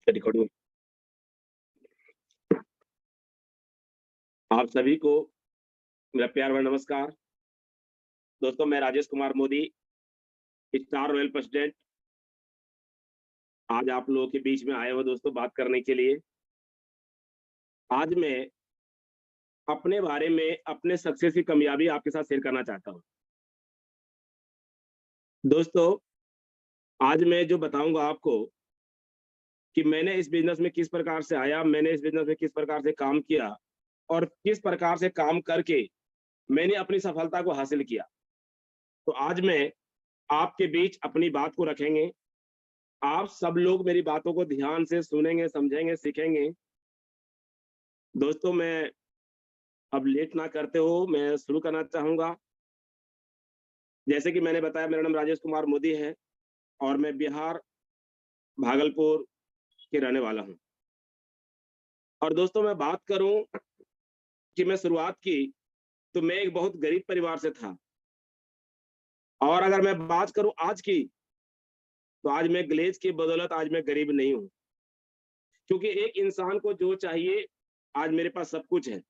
Recording. आप सभी को मेरा प्यार भरा नमस्कार। दोस्तों, मैं Rajesh Kumar Modi, star royal president, आज आप लोगों के बीच में आया हूँ दोस्तों बात करने के लिए। आज मैं अपने बारे में, अपने सक्सेस की कामयाबी आपके साथ शेयर करना चाहता हूँ। दोस्तों, आज मैं जो बताऊंगा आपको कि मैंने इस बिजनेस में किस प्रकार से आया, मैंने इस बिजनेस में किस प्रकार से काम किया और किस प्रकार से काम करके मैंने अपनी सफलता को हासिल किया। तो आज मैं आपके बीच अपनी बात को रखेंगे। आप सब लोग मेरी बातों को ध्यान से सुनेंगे, समझेंगे, सीखेंगे। दोस्तों, मैं अब लेट ना करते हो मैं शुरू करना चाहूंगा। जैसे कि मैंने बताया, मेरा नाम राजेश कुमार मोदी है और मैं बिहार भागलपुर के रहने वाला हूं। और दोस्तों, मैं बात करूं कि मैं शुरुआत की तो मैं एक बहुत गरीब परिवार से था। और अगर मैं बात करूं आज की, तो आज मैं ग्लेज की बदौलत आज मैं गरीब नहीं हूं, क्योंकि एक इंसान को जो चाहिए आज मेरे पास सब कुछ है।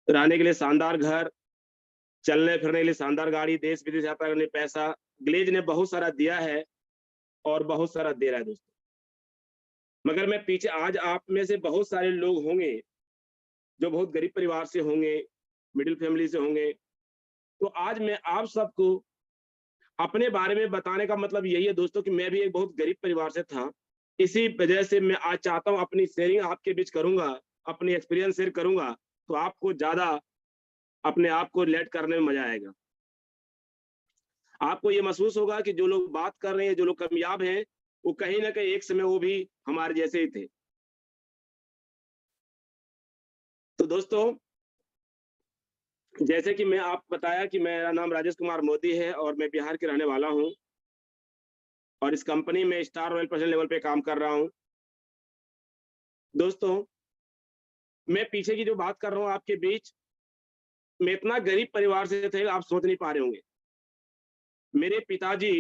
रहने के लिए शानदार घर, चलने फिरने के लिए शानदार गाड़ी, देश विदेश यात्रा करने पैसा ग्लेज ने बहुत सारा दिया है और बहुत सारा दे रहा है दोस्तों। मगर मैं पीछे, आज आप में से बहुत सारे लोग होंगे जो बहुत गरीब परिवार से होंगे, मिडिल फैमिली से होंगे। तो आज मैं आप सबको अपने बारे में बताने का मतलब यही है दोस्तों कि मैं भी एक बहुत गरीब परिवार से था। इसी वजह से मैं आज चाहता हूं अपनी शेयरिंग आपके बीच करूंगा, अपनी एक्सपीरियंस शेयर करूंगा, तो आपको ज्यादा अपने आप को रिलेट करने में मजा आएगा। आपको ये महसूस होगा कि जो लोग बात कर रहे हैं, जो लोग कामयाब हैं, वो कहीं ना कहीं एक समय वो भी हमारे जैसे ही थे। तो दोस्तों, जैसे कि मैं आप बताया कि मेरा नाम राजेश कुमार मोदी है और मैं बिहार के रहने वाला हूं और इस कंपनी में स्टार रॉयल प्रेसिडेंट लेवल पे काम कर रहा हूं। दोस्तों, मैं पीछे की जो बात कर रहा हूं आपके बीच, मैं इतना गरीब परिवार से थे आप सोच नहीं पा रहे होंगे। मेरे पिताजी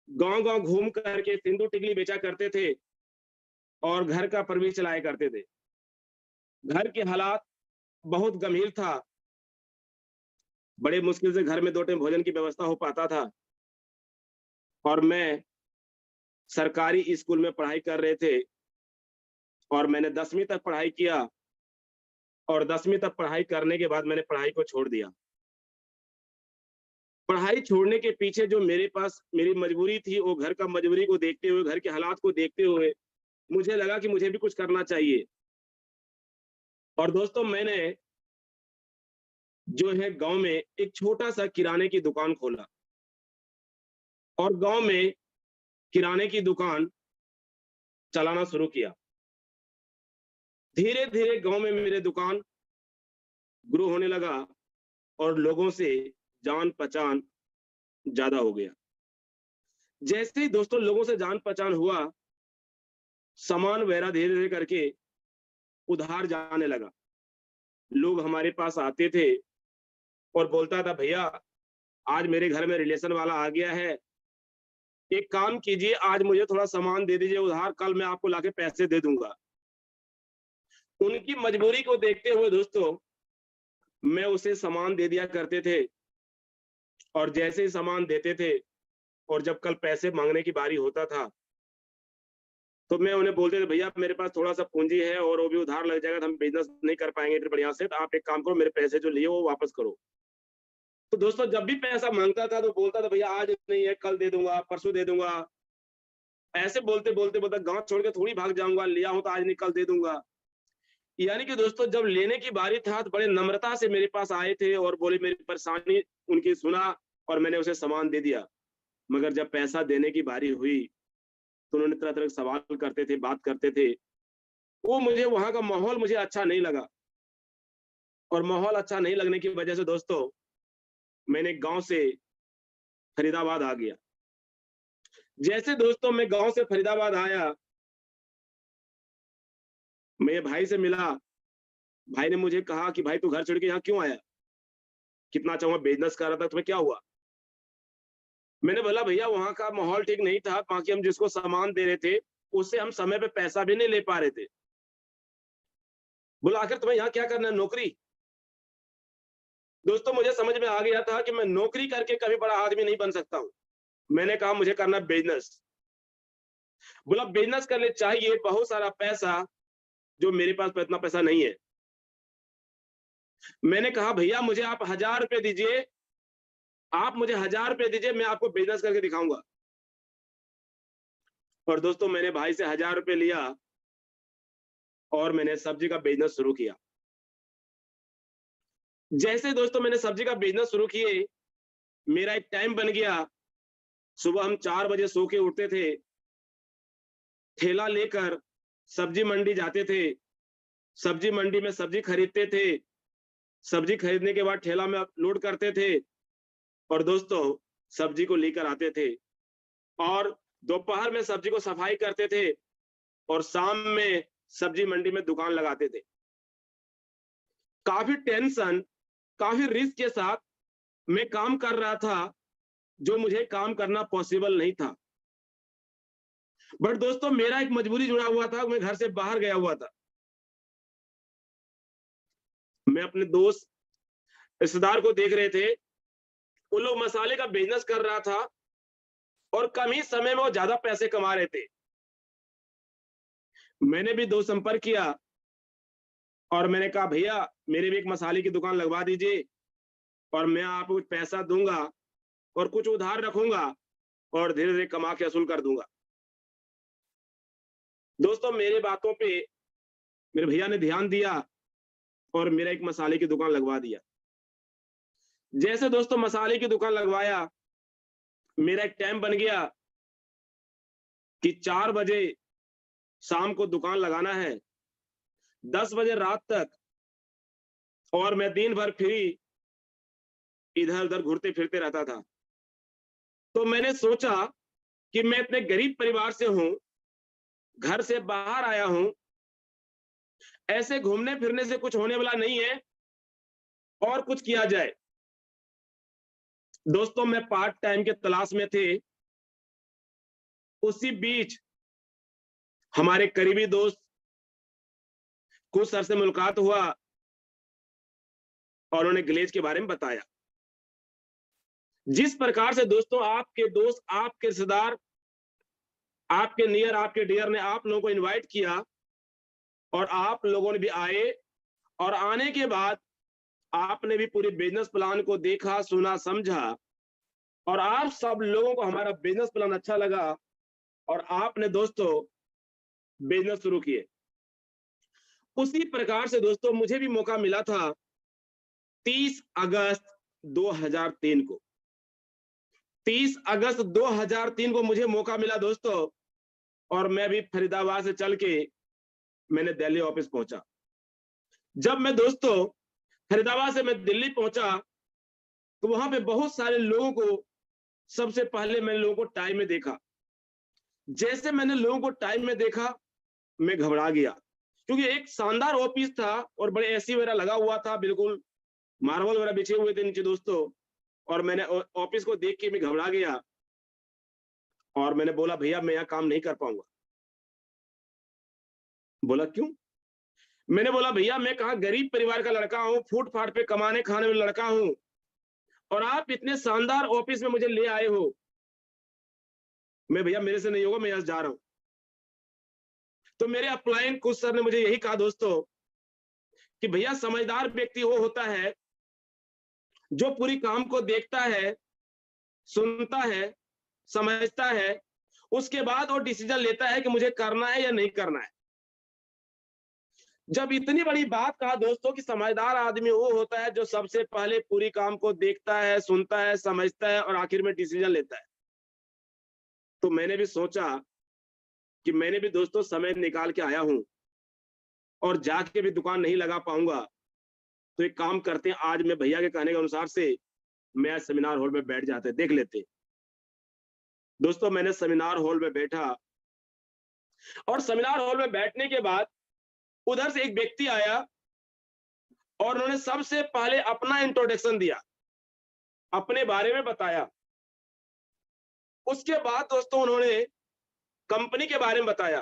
गांव गांव घूम करके सिंदूर टिकली बेचा करते थे और घर का परवरिश चलाया करते थे। घर के हालात बहुत गंभीर था, बड़े मुश्किल से घर में 2 टाइम भोजन की व्यवस्था हो पाता था। और मैं सरकारी स्कूल में पढ़ाई कर रहे थे और मैंने 10वीं तक पढ़ाई किया और 10वीं तक पढ़ाई करने के बाद मैंने पढ़ाई को छोड़ दिया। पढ़ाई छोड़ने के पीछे जो मेरे पास मेरी मजबूरी थी, वो घर का मजबूरी को देखते हुए, घर के हालात को देखते हुए मुझे लगा कि मुझे भी कुछ करना चाहिए। और दोस्तों, मैंने जो है गांव में एक छोटा सा किराने की दुकान खोला और गांव में किराने की दुकान चलाना शुरू किया। धीरे धीरे गांव में मेरे दुकान ग्रो होने लगा और लोगों से जान पहचान ज्यादा हो गया। जैसे ही दोस्तों लोगों से जान पहचान हुआ, सामान वगैरह धीरे धीरे करके उधार जाने लगा। लोग हमारे पास आते थे और बोलता था, भैया आज मेरे घर में रिलेशन वाला आ गया है, एक काम कीजिए आज मुझे थोड़ा सामान दे दीजिए उधार, कल मैं आपको लाके पैसे दे दूंगा। उनकी मजबूरी को देखते हुए दोस्तों मैं उसे सामान दे दिया करते थे और जैसे ही सामान देते थे और जब कल पैसे मांगने की बारी होता था तो मैं उन्हें बोलते थे, भैया मेरे पास थोड़ा सा पूंजी है और वो भी उधार लग जाएगा तो हम बिजनेस नहीं कर पाएंगे फिर बढ़िया से, तो आप एक काम करो मेरे पैसे जो लिए वो वापस करो। तो दोस्तों जब भी पैसा मांगता था तो बोलता था, भैया आज नहीं है कल दे दूंगा, परसों दे दूंगा। ऐसे बोलते बोलते बोलता गांव छोड़ के थोड़ी भाग जाऊंगा, लिया हो तो आज नहीं कल दे दूंगा। यानी कि दोस्तों जब लेने की बारी था तो बड़े नम्रता से मेरे पास आए थे और बोले, मेरी परेशानी उनकी सुना और मैंने उसे सामान दे दिया। मगर जब पैसा देने की बारी हुई तो उन्होंने तरह तरह के सवाल करते थे, बात करते थे। वो मुझे वहां का माहौल मुझे अच्छा नहीं लगा और माहौल अच्छा नहीं लगने की वजह से दोस्तों मैंने गांव से फरीदाबाद आ गया। जैसे दोस्तों मैं गांव से फरीदाबाद आया, मैं भाई से मिला। भाई ने मुझे कहा कि भाई तू घर छोड़ के यहाँ क्यों आया, कितना चाहूंगा बिजनेस कर रहा था, तुम्हें क्या हुआ। मैंने बोला भैया वहां का माहौल ठीक नहीं था, बाकी हम जिसको सामान दे रहे थे उससे हम समय पे पैसा भी नहीं ले पा रहे थे। बोला आखिर तुम्हें यहाँ क्या करना है, नौकरी? दोस्तों मुझे समझ में आ गया था कि मैं नौकरी करके कभी बड़ा आदमी नहीं बन सकता हूँ। मैंने कहा मुझे करना बिजनेस। बोला बिजनेस करने चाहिए बहुत सारा पैसा, जो मेरे पास तो इतना पैसा नहीं है। मैंने कहा भैया मुझे आप 1000 रुपए दीजिए, आप मुझे 1000 रुपए दीजिए, मैं आपको बिजनेस करके दिखाऊंगा। और दोस्तों मैंने भाई से 1000 रुपए लिया और मैंने सब्जी का बिजनेस शुरू किया। जैसे दोस्तों मैंने सब्जी का बिजनेस शुरू किए, मेरा एक टाइम बन गया। सुबह हम 4 बजे सो के उठते थे, ठेला लेकर सब्जी मंडी जाते थे, सब्जी मंडी में सब्जी खरीदते थे, सब्जी खरीदने के बाद ठेला में लोड करते थे और दोस्तों सब्जी को लेकर आते थे और दोपहर में सब्जी को सफाई करते थे और शाम में सब्जी मंडी में दुकान लगाते थे। काफी टेंशन, काफी रिस्क के साथ मैं काम कर रहा था, जो मुझे काम करना पॉसिबल नहीं था। बट दोस्तों मेरा एक मजबूरी जुड़ा हुआ था, मैं घर से बाहर गया हुआ था। मैं अपने दोस्त रिश्तेदार को देख रहे थे, वो लोग मसाले का बिजनेस कर रहा था और कम ही समय में वो ज्यादा पैसे कमा रहे थे। मैंने भी दोस्त संपर्क किया और मैंने कहा भैया मेरे भी एक मसाले की दुकान लगवा दीजिए और मैं आपको कुछ पैसा दूंगा और कुछ उधार रखूंगा और धीरे धीरे कमा के असूल कर दूंगा। दोस्तों मेरे बातों पे मेरे भैया ने ध्यान दिया और मेरा एक मसाले की दुकान लगवा दिया। जैसे दोस्तों मसाले की दुकान लगवाया, मेरा एक टाइम बन गया कि 4 बजे शाम को दुकान लगाना है, 10 बजे रात तक, और मैं दिन भर फ्री इधर उधर घूरते फिरते रहता था। तो मैंने सोचा कि मैं इतने गरीब परिवार से हूं, घर से बाहर आया हूं, ऐसे घूमने फिरने से कुछ होने वाला नहीं है और कुछ किया जाए। दोस्तों मैं पार्ट टाइम के तलाश में थे। उसी बीच हमारे करीबी दोस्त कुछ सर से मुलाकात हुआ और उन्होंने ग्लेज के बारे में बताया। जिस प्रकार से दोस्तों आपके दोस्त, आपके रिश्तेदार, आपके नियर, आपके डियर ने आप लोगों को इनवाइट किया और आप लोगों ने भी आए और आने के बाद आपने भी पूरे बिजनेस प्लान को देखा, सुना, समझा और आप सब लोगों को हमारा बिजनेस प्लान अच्छा लगा और आपने दोस्तों बिजनेस शुरू किए। उसी प्रकार से दोस्तों मुझे भी मौका मिला था 30 अगस्त 2003 को। 30 अगस्त 2003 को मुझे मौका मिला दोस्तों, और मैं भी फरीदाबाद से चल के मैंने दिल्ली ऑफिस पहुंचा। जब मैं दोस्तों फरीदाबाद से मैं दिल्ली पहुंचा तो वहां पे बहुत सारे लोगों को सबसे पहले मैंने लोगों को टाइम में देखा। जैसे मैंने लोगों को टाइम में देखा मैं घबरा गया, क्योंकि एक शानदार ऑफिस था और बड़े एसी वगैरह लगा हुआ था, बिल्कुल मार्बल वगैरह बिछे हुए थे नीचे दोस्तों। और मैंने ऑफिस को देख के मैं घबरा गया और मैंने बोला भैया मैं यहाँ काम नहीं कर पाऊंगा। बोला क्यों? मैंने बोला भैया मैं कहा गरीब परिवार का लड़का हूँ, फूटपाथ पे कमाने खाने में लड़का हूँ और आप इतने शानदार ऑफिस में मुझे ले आए हो। मैं भैया मेरे से नहीं होगा, मैं यहाँ जा रहा हूँ। तो मेरे अपलाइन कुछ सर ने मुझे यही कहा दोस्तों कि भैया समझदार व्यक्ति वो होता है जो पूरी काम को देखता है, सुनता है, समझता है, उसके बाद वो डिसीजन लेता है कि मुझे करना है या नहीं करना है। जब इतनी बड़ी बात कहा दोस्तों कि समझदार आदमी वो होता है जो सबसे पहले पूरी काम को देखता है, सुनता है, समझता है और आखिर में डिसीजन लेता है, तो मैंने भी सोचा कि मैंने भी दोस्तों समय निकाल के आया हूं और जाके भी दुकान नहीं लगा पाऊंगा, तो एक काम करते हैं, आज मैं भैया के कहने के अनुसार से मैं आज सेमिनार हॉल में बैठ जाते, देख लेते। दोस्तों मैंने सेमिनार हॉल में बैठा और सेमिनार हॉल में बैठने के बाद उधर से एक व्यक्ति आया और उन्होंने सबसे पहले अपना इंट्रोडक्शन दिया, अपने बारे में बताया उसके बाद दोस्तों उन्होंने कंपनी के बारे में बताया,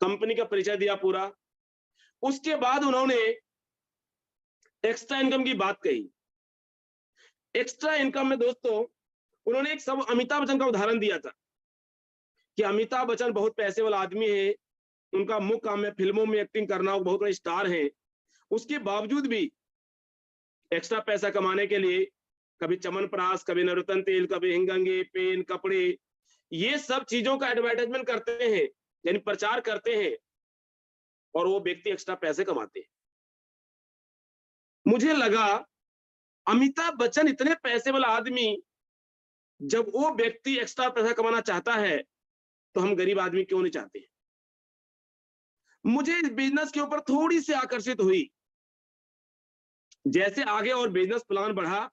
कंपनी का परिचय दिया पूरा। उसके बाद उन्होंने एक्स्ट्रा इनकम की बात कही। एक्स्ट्रा इनकम में दोस्तों उन्होंने एक सब अमिताभ बच्चन का उदाहरण दिया था कि अमिताभ बच्चन बहुत पैसे वाला आदमी है, उनका मुख्य काम है फिल्मों में एक्टिंग करना, वो बहुत बड़े स्टार हैं, उसके बावजूद भी एक्स्ट्रा पैसा कमाने के लिए कभी च्यवनप्राश, कभी नवरत्न तेल, कभी हिंगंगे, पेन, कपड़े, ये सब चीजों का एडवर्टाइजमेंट करते हैं, यानी प्रचार करते हैं, और वो व्यक्ति एक्स्ट्रा पैसे कमाते हैं। मुझे लगा अमिताभ बच्चन इतने पैसे वाला आदमी, जब वो व्यक्ति एक्स्ट्रा पैसा कमाना चाहता है तो हम गरीब आदमी क्यों नहीं चाहते? मुझे इस बिजनेस के ऊपर थोड़ी सी आकर्षित हुई। जैसे आगे और बिजनेस प्लान बढ़ा,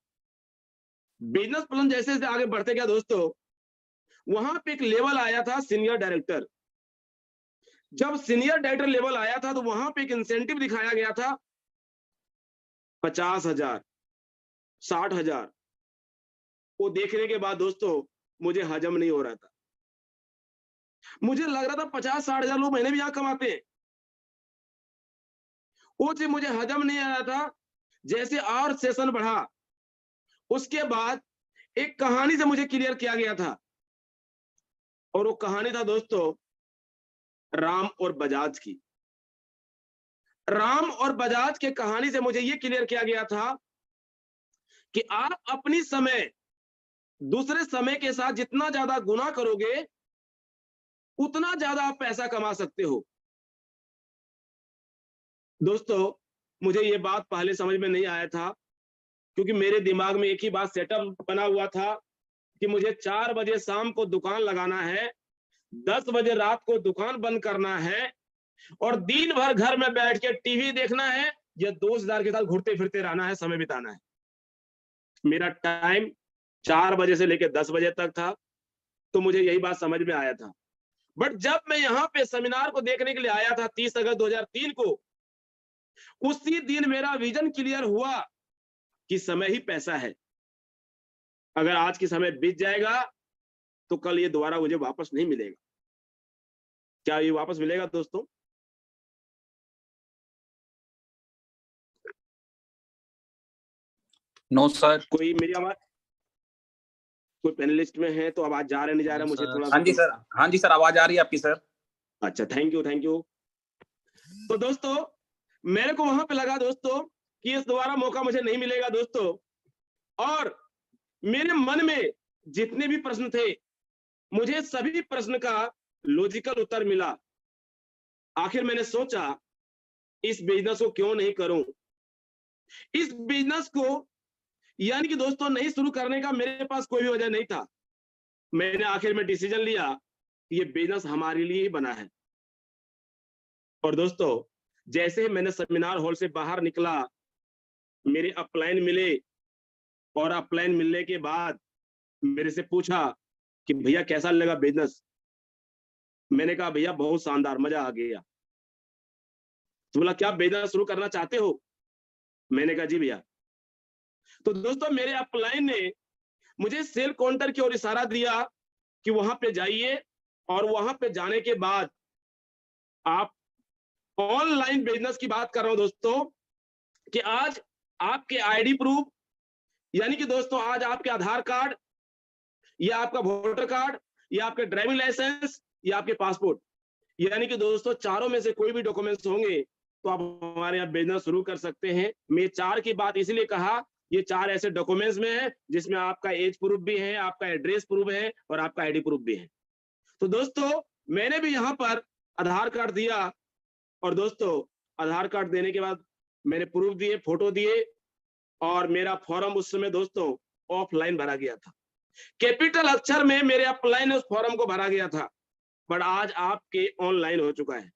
बिजनेस प्लान जैसे जैसे आगे बढ़ते गया दोस्तों, वहां पे एक लेवल आया था सीनियर डायरेक्टर। जब सीनियर डायरेक्टर लेवल आया था तो वहां पे एक इंसेंटिव दिखाया गया था 50,000, 60,000। वो देखने के बाद दोस्तों मुझे हजम नहीं हो रहा था। मुझे लग रहा था 50-60,000 लोग महीने भी यहां कमाते हैं। वो चीज मुझे हजम नहीं आ रहा था। जैसे और सेशन बढ़ा, उसके बाद एक कहानी से मुझे क्लियर किया गया था, और वो कहानी था दोस्तों राम और बजाज की। राम और बजाज के कहानी से मुझे ये क्लियर किया गया था कि आप अपनी समय दूसरे समय के साथ जितना ज्यादा गुना करोगे, उतना ज्यादा आप पैसा कमा सकते हो। दोस्तों मुझे ये बात पहले समझ में नहीं आया था, क्योंकि मेरे दिमाग में एक ही बात सेटअप बना हुआ था कि मुझे 4 बजे शाम को दुकान लगाना है, 10 बजे रात को दुकान बंद करना है, और दिन भर घर में बैठ के टीवी देखना है या दोस्तदार के साथ घूमते फिरते रहना है, समय बिताना है। मेरा टाइम 4 बजे से लेकर 10 बजे तक था, तो मुझे यही बात समझ में आया था। बट जब मैं यहाँ पे सेमिनार को देखने के लिए आया था 30 अगस्त 2003 को, उसी दिन मेरा विजन क्लियर हुआ कि समय ही पैसा है। अगर आज की समय बीत जाएगा तो कल ये दोबारा मुझे वापस नहीं मिलेगा। क्या ये वापस मिलेगा दोस्तों? No sir. कोई मेरी आवाज, कोई पैनलिस्ट में है तो आवाज जा रहा नहीं जा रहा? मुझे थोड़ा हाँ जी सर, हाँ जी सर, आवाज आ रही है आपकी सर। अच्छा, थैंक यू, थैंक यू। तो दोस्तों मेरे को वहां पे लगा दोस्तों कि इस दोबारा मौका मुझे नहीं मिलेगा दोस्तों, और मेरे मन में जितने भी प्रश्न थे, मुझे सभी प्रश्न का लॉजिकल उत्तर मिला। आखिर मैंने सोचा इस बिजनेस को क्यों नहीं करूं। इस बिजनेस को यानी कि दोस्तों नहीं शुरू करने का मेरे पास कोई भी वजह नहीं था। मैंने आखिर में डिसीजन लिया कि ये बिजनेस हमारे लिए ही बना है। और दोस्तों जैसे मैंने सेमिनार हॉल से बाहर निकला, मेरे अपलाइन मिले, और अपलाइन मिलने के बाद मेरे से पूछा कि भैया कैसा लगा बिजनेस? मैंने कहा भैया बहुत शानदार, मजा आ गया। तो बोला क्या बिजनेस शुरू करना चाहते हो? मैंने कहा जी भैया। तो दोस्तों मेरे अपलाइन ने मुझे सेल काउंटर की ओर इशारा दिया कि वहां पे जाइए, और वहां पे जाने के बाद आप ऑनलाइन बिजनेस की बात कर रहा हूं दोस्तों, कि आज आपके आईडी प्रूफ, यानी कि दोस्तों आज आपके आधार कार्ड या आपका वोटर कार्ड या आपके ड्राइविंग लाइसेंस या आपके पासपोर्ट, यानी कि दोस्तों चारों में से कोई भी डॉक्यूमेंट्स होंगे तो आप हमारे यहाँ बिजनेस शुरू कर सकते हैं। मैं 4 की बात इसलिए कहा, ये 4 ऐसे डॉक्यूमेंट्स में है जिसमें आपका एज प्रूफ भी है, आपका एड्रेस प्रूफ है, और आपका आईडी प्रूफ भी है। तो दोस्तों मैंने भी यहाँ पर आधार कार्ड दिया, और दोस्तों आधार कार्ड देने के बाद मैंने प्रूफ दिए, फोटो दिए, और मेरा फॉर्म उस समय दोस्तों ऑफलाइन भरा गया था। कैपिटल अक्षर में मेरे अपलाइन उस फॉर्म को भरा गया था, बट आज आपके ऑनलाइन हो चुका है।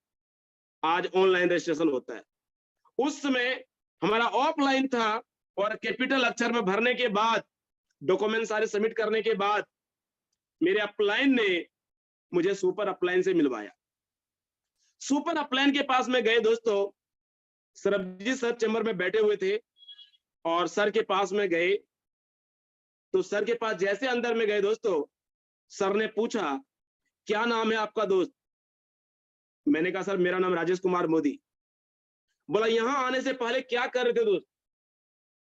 आज ऑनलाइन रजिस्ट्रेशन होता है। उस समय हमारा ऑफलाइन था, और कैपिटल अक्षर में भरने के बाद, डॉक्यूमेंट सारे सबमिट करने के बाद, मेरे अपलाइन ने मुझे सुपर अपलाइन से मिलवाया। सुपर अपलाइन के पास में गए दोस्तों, सरबजीत सर चैम्बर में बैठे हुए थे, और सर के पास में गए, तो सर के पास जैसे अंदर में गए दोस्तों, सर ने पूछा क्या नाम है आपका दोस्त? मैंने कहा सर मेरा नाम राजेश कुमार मोदी। बोला यहाँ आने से पहले क्या कर रहे थे दोस्त?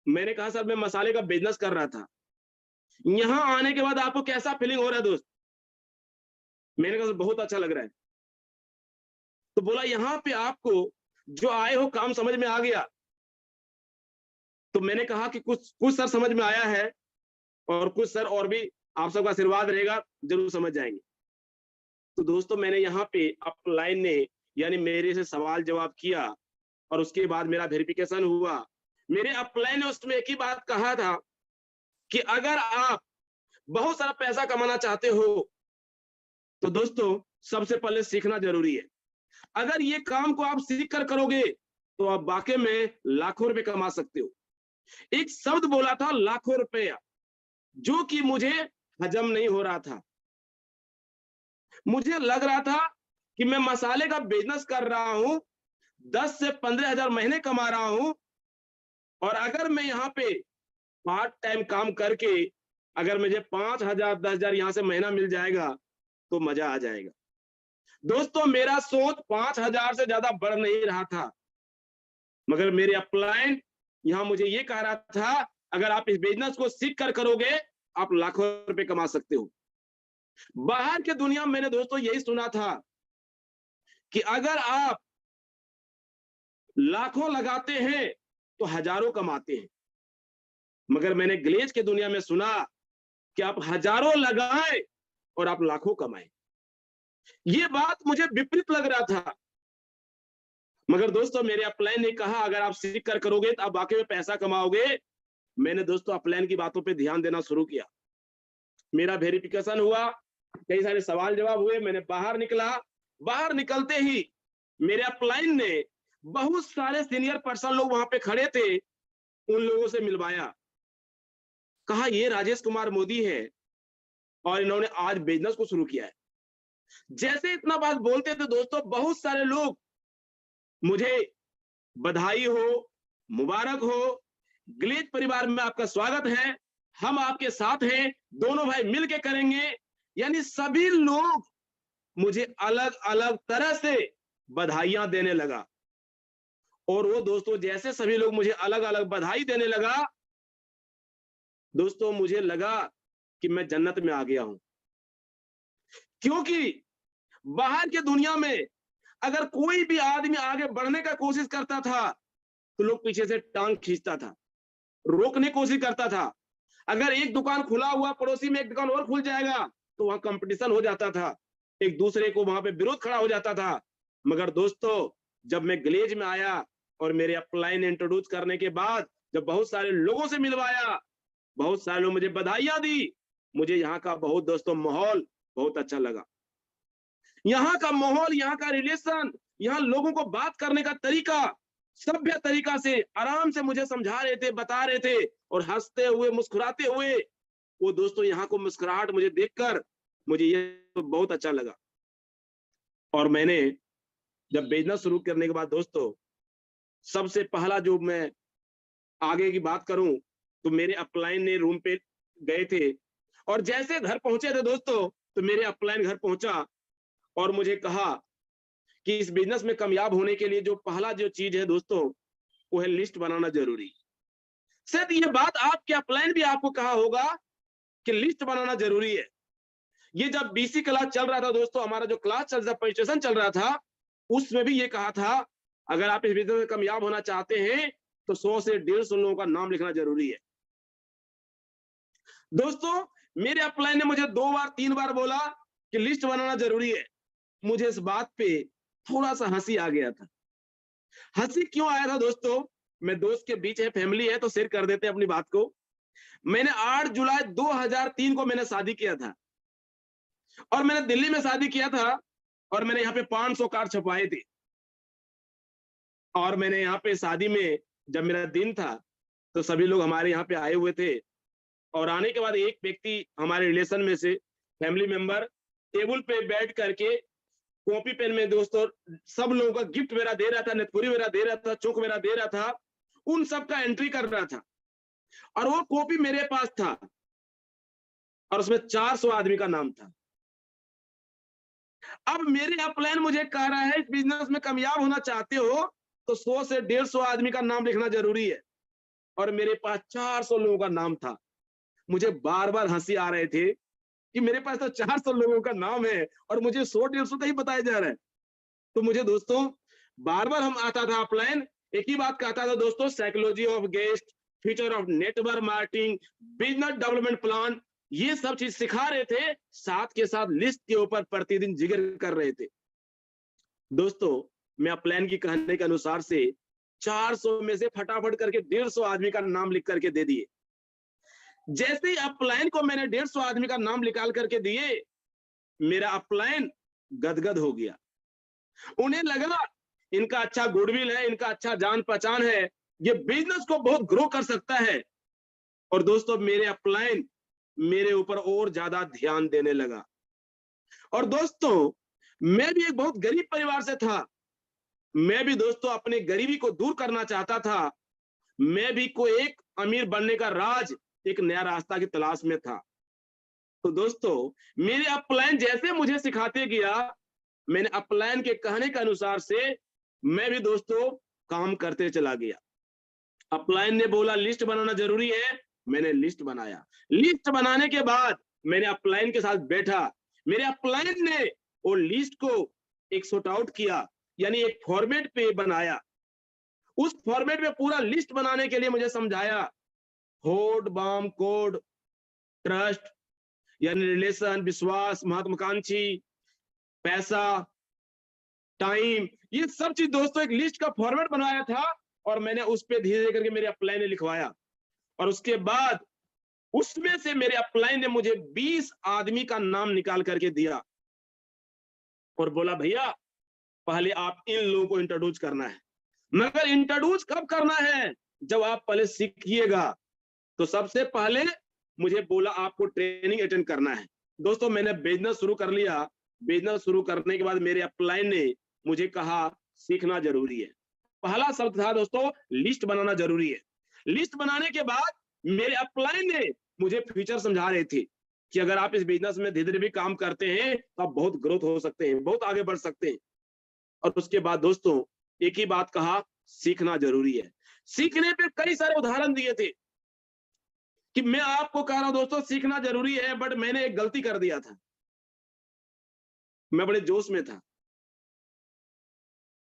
मैंने कहा सर मैं मसाले का बिजनेस कर रहा था। यहाँ आने के बाद आपको कैसा फीलिंग हो रहा है दोस्त? मैंने कहा सर बहुत अच्छा लग रहा है। तो बोला यहाँ पे आपको जो आए हो काम समझ में आ गया? तो मैंने कहा कि कुछ कुछ सर समझ में आया है, और कुछ सर और भी आप सबका आशीर्वाद रहेगा जरूर समझ जाएंगे। तो दोस्तों मैंने यहाँ पे अपलाइन ने यानी मेरे से सवाल जवाब किया, और उसके बाद मेरा वेरिफिकेशन हुआ। मेरे अपलाइन ने उसमें एक ही बात कहा था कि अगर आप बहुत सारा पैसा कमाना चाहते हो तो दोस्तों सबसे पहले सीखना जरूरी है। अगर ये काम को आप सीख कर करोगे तो आप वाकई में लाखों रुपए कमा सकते हो। एक शब्द बोला था लाखों रुपया, जो कि मुझे हजम नहीं हो रहा था। मुझे लग रहा था कि मैं मसाले का बिजनेस कर रहा हूं, 10 से 15 हजार महीने कमा रहा हूं, और अगर मैं यहाँ पे पार्ट टाइम काम करके अगर मुझे 5,000 10,000 यहां से महीना मिल जाएगा तो मजा आ जाएगा। दोस्तों मेरा सोच 5,000 से ज्यादा बढ़ नहीं रहा था, मगर मेरे अपलाइन यहां मुझे ये कह रहा था अगर आप इस बिजनेस को सीख कर करोगे आप लाखों रुपए कमा सकते हो। बाहर के दुनिया में मैंने दोस्तों यही सुना था कि अगर आप लाखों लगाते हैं तो हजारों कमाते हैं, मगर मैंने ग्लेज के दुनिया में सुना कि आप हजारों लगाएं और आप लाखों कमाएं। ये बात मुझे विपरीत लग रहा था, मगर दोस्तों मेरे अपलाइन ने कहा अगर आप सीख कर करोगे तो आप वाकई में पैसा कमाओगे। मैंने दोस्तों अपलाइन की बातों पे ध्यान देना शुरू किया। मेरा वेरिफिकेशन हुआ, कई सारे सवाल जवाब हुए, मैंने बाहर निकला। बाहर निकलते ही मेरे अपलाइन ने बहुत सारे सीनियर पर्सन लोग वहां पे खड़े थे, उन लोगों से मिलवाया। कहा ये राजेश कुमार मोदी है और इन्होंने आज बिजनेस को शुरू किया है। जैसे इतना बात बोलते थे दोस्तों, बहुत सारे लोग मुझे बधाई हो, मुबारक हो, ग्लेज परिवार में आपका स्वागत है, हम आपके साथ हैं, दोनों भाई मिलके करेंगे। यानी सभी लोग मुझे अलग अलग तरह से बधाइयां देने लगा। और वो दोस्तों जैसे सभी लोग मुझे अलग अलग बधाई देने लगा, दोस्तों मुझे लगा कि मैं जन्नत में आ गया हूं। क्योंकि बाहर की दुनिया में अगर कोई भी आदमी आगे बढ़ने का कोशिश करता था तो लोग पीछे से टांग खींचता था, रोकने की कोशिश करता था। अगर एक दुकान खुला हुआ पड़ोसी में एक दुकान और खुल जाएगा तो वहां कंपटीशन हो जाता था, एक दूसरे को वहां पे विरोध खड़ा हो जाता था। मगर दोस्तों जब मैं ग्लेज में आया और मेरे अपलाइन इंट्रोड्यूस करने के बाद जब बहुत सारे लोगों से मिलवाया, बहुत सारे लोग मुझे बधाइयां दी, मुझे यहाँ का बहुत दोस्तों माहौल बहुत अच्छा लगा। यहाँ का माहौल, यहाँ का रिलेशन, यहाँ लोगों को बात करने का तरीका, सभ्य तरीका से आराम से मुझे समझा रहे थे, बता रहे थे, और हंसते हुए मुस्कुराते हुए। वो दोस्तों यहाँ को मुस्कुराहट मुझे देखकर मुझे ये बहुत अच्छा लगा। और मैंने जब बिजनेस शुरू करने के बाद दोस्तों सबसे पहला जो मैं आगे की बात करूं तो मेरे अपलाइन ने रूम पे गए थे, और जैसे घर पहुंचे थे दोस्तों तो मेरे अपलाइन घर पहुंचा और मुझे कहा कि इस बिजनेस में कामयाब होने के लिए जो पहला जो चीज है दोस्तों वो है लिस्ट बनाना जरूरी। शायद ये बात आपके अपलाइन भी आपको कहा होगा कि लिस्ट बनाना जरूरी है। ये जब बीसी क्लास चल रहा था दोस्तों, हमारा जो क्लास चल रहा, रजिस्ट्रेशन चल रहा था, उसमें भी ये कहा था अगर आप इस बिजनेस में कामयाब होना चाहते हैं तो 100 से 150 लोगों का नाम लिखना जरूरी है। दोस्तों मेरे अपलाइन ने मुझे 2 बार 3 बार बोला कि लिस्ट बनाना जरूरी है। मुझे इस बात पे थोड़ा सा हंसी आ गया था। हंसी क्यों आया था दोस्तों, मैं दोस्त के बीच है, फैमिली है, तो शेयर कर देते हैं अपनी बात को। मैंने 8 जुलाई 2003 को मैंने शादी किया था, और मैंने दिल्ली में शादी किया था, और मैंने यहाँ पे 500 कार्ड छपवाए थे। और मैंने यहाँ पे शादी में जब मेरा दिन था तो सभी लोग हमारे यहाँ पे आए हुए थे, और आने के बाद एक व्यक्ति हमारे रिलेशन में से फैमिली मेंबर टेबल पे बैठ करके कॉपी पेन में दोस्तों सब लोगों का गिफ्ट मेरा दे रहा था, नेतपुरी मेरा दे रहा था, चौक मेरा दे रहा था, उन सब का एंट्री कर रहा था। और वो कॉपी मेरे पास था, और उसमें 400 आदमी का नाम था। अब मेरे अपलाइन मुझे कह रहा है, इस बिजनेस में कामयाब होना चाहते हो तो 100 से 150 आदमी का नाम लिखना जरूरी है, और मेरे पास 400 लोगों का नाम था। मुझे बार बार हंसी आ रहे थे कि मेरे पास तो 400 लोगों का नाम है और मुझे 100-150 का ही बताया जा रहा है। तो मुझे दोस्तों बार बार हम आता था अपलाइन, एक ही बात कहता था दोस्तों, psychology of guest, feature of network marketing, business development plan, ये सब चीज सिखा रहे थे, साथ के साथ लिस्ट के ऊपर प्रतिदिन जिक्र कर रहे थे। दोस्तों मैं अपलाइन की कहने के अनुसार से 400 में से फटाफट करके 150 आदमी का नाम लिख करके दे दिए। जैसे ही अपलाइन को मैंने 150 आदमी का नाम निकाल करके दिए, मेरा अपलाइन गदगद हो गया। उन्हें लगा इनका अच्छा गुडविल है, इनका अच्छा जान पहचान है, ये बिजनेस को बहुत ग्रो कर सकता है। और दोस्तों मेरे अपलाइन मेरे ऊपर और ज्यादा ध्यान देने लगा। और दोस्तों मैं भी एक बहुत गरीब परिवार से था, मैं भी दोस्तों अपने गरीबी को दूर करना चाहता था, मैं भी कोई एक अमीर बनने का राज, एक नया रास्ता की तलाश में था। तो दोस्तों मेरे अपलाइन जैसे मुझे सिखाते गया, मैंने अपलाइन के कहने के अनुसार से मैं भी दोस्तों काम करते चला गया। अपलाइन ने बोला लिस्ट बनाना जरूरी है, मैंने लिस्ट बनाया। लिस्ट बनाने के बाद मैंने अपलाइन के साथ बैठा, मेरे अपलाइन ने वो लिस्ट को एक सॉर्ट आउट किया, यानी एक फॉर्मेट पे बनाया। उस फॉर्मेट में पूरा लिस्ट बनाने के लिए मुझे समझाया, होड, बाम, कोड, ट्रस्ट यानी रिलेशन, विश्वास, महत्वाकांक्षी, पैसा, टाइम, ये सब चीज दोस्तों एक लिस्ट का फॉर्मेट बनाया था, और मैंने उस पे धीरे धीरे करके मेरे अपलाइन ने लिखवाया। और उसके बाद उसमें से मेरे अपलाइन ने मुझे 20 आदमी का नाम निकाल करके दिया और बोला भैया पहले आप इन लोगों को इंट्रोड्यूस करना है। मगर इंट्रोड्यूस कब करना है, जब आप पहले सीखिएगा। तो सबसे पहले मुझे बोला आपको ट्रेनिंग अटेंड करना है। दोस्तों मैंने बिजनेस शुरू कर लिया। बिजनेस शुरू करने के बाद मेरे अपलाइन ने मुझे कहा सीखना जरूरी है। पहला शब्द था दोस्तों लिस्ट बनाना जरूरी है। लिस्ट बनाने के बाद मेरे अपलाइन ने मुझे फ्यूचर समझा रहे थे कि अगर आप इस बिजनेस में धीरे धीरे भी काम करते हैं तो आप बहुत ग्रोथ हो सकते हैं, बहुत आगे बढ़ सकते हैं। और उसके बाद दोस्तों एक ही बात कहा, सीखना जरूरी है। सीखने पे कई सारे उदाहरण दिए थे कि मैं आपको कह रहा हूं दोस्तों सीखना जरूरी है, बट मैंने एक गलती कर दिया था। मैं बड़े जोश में था।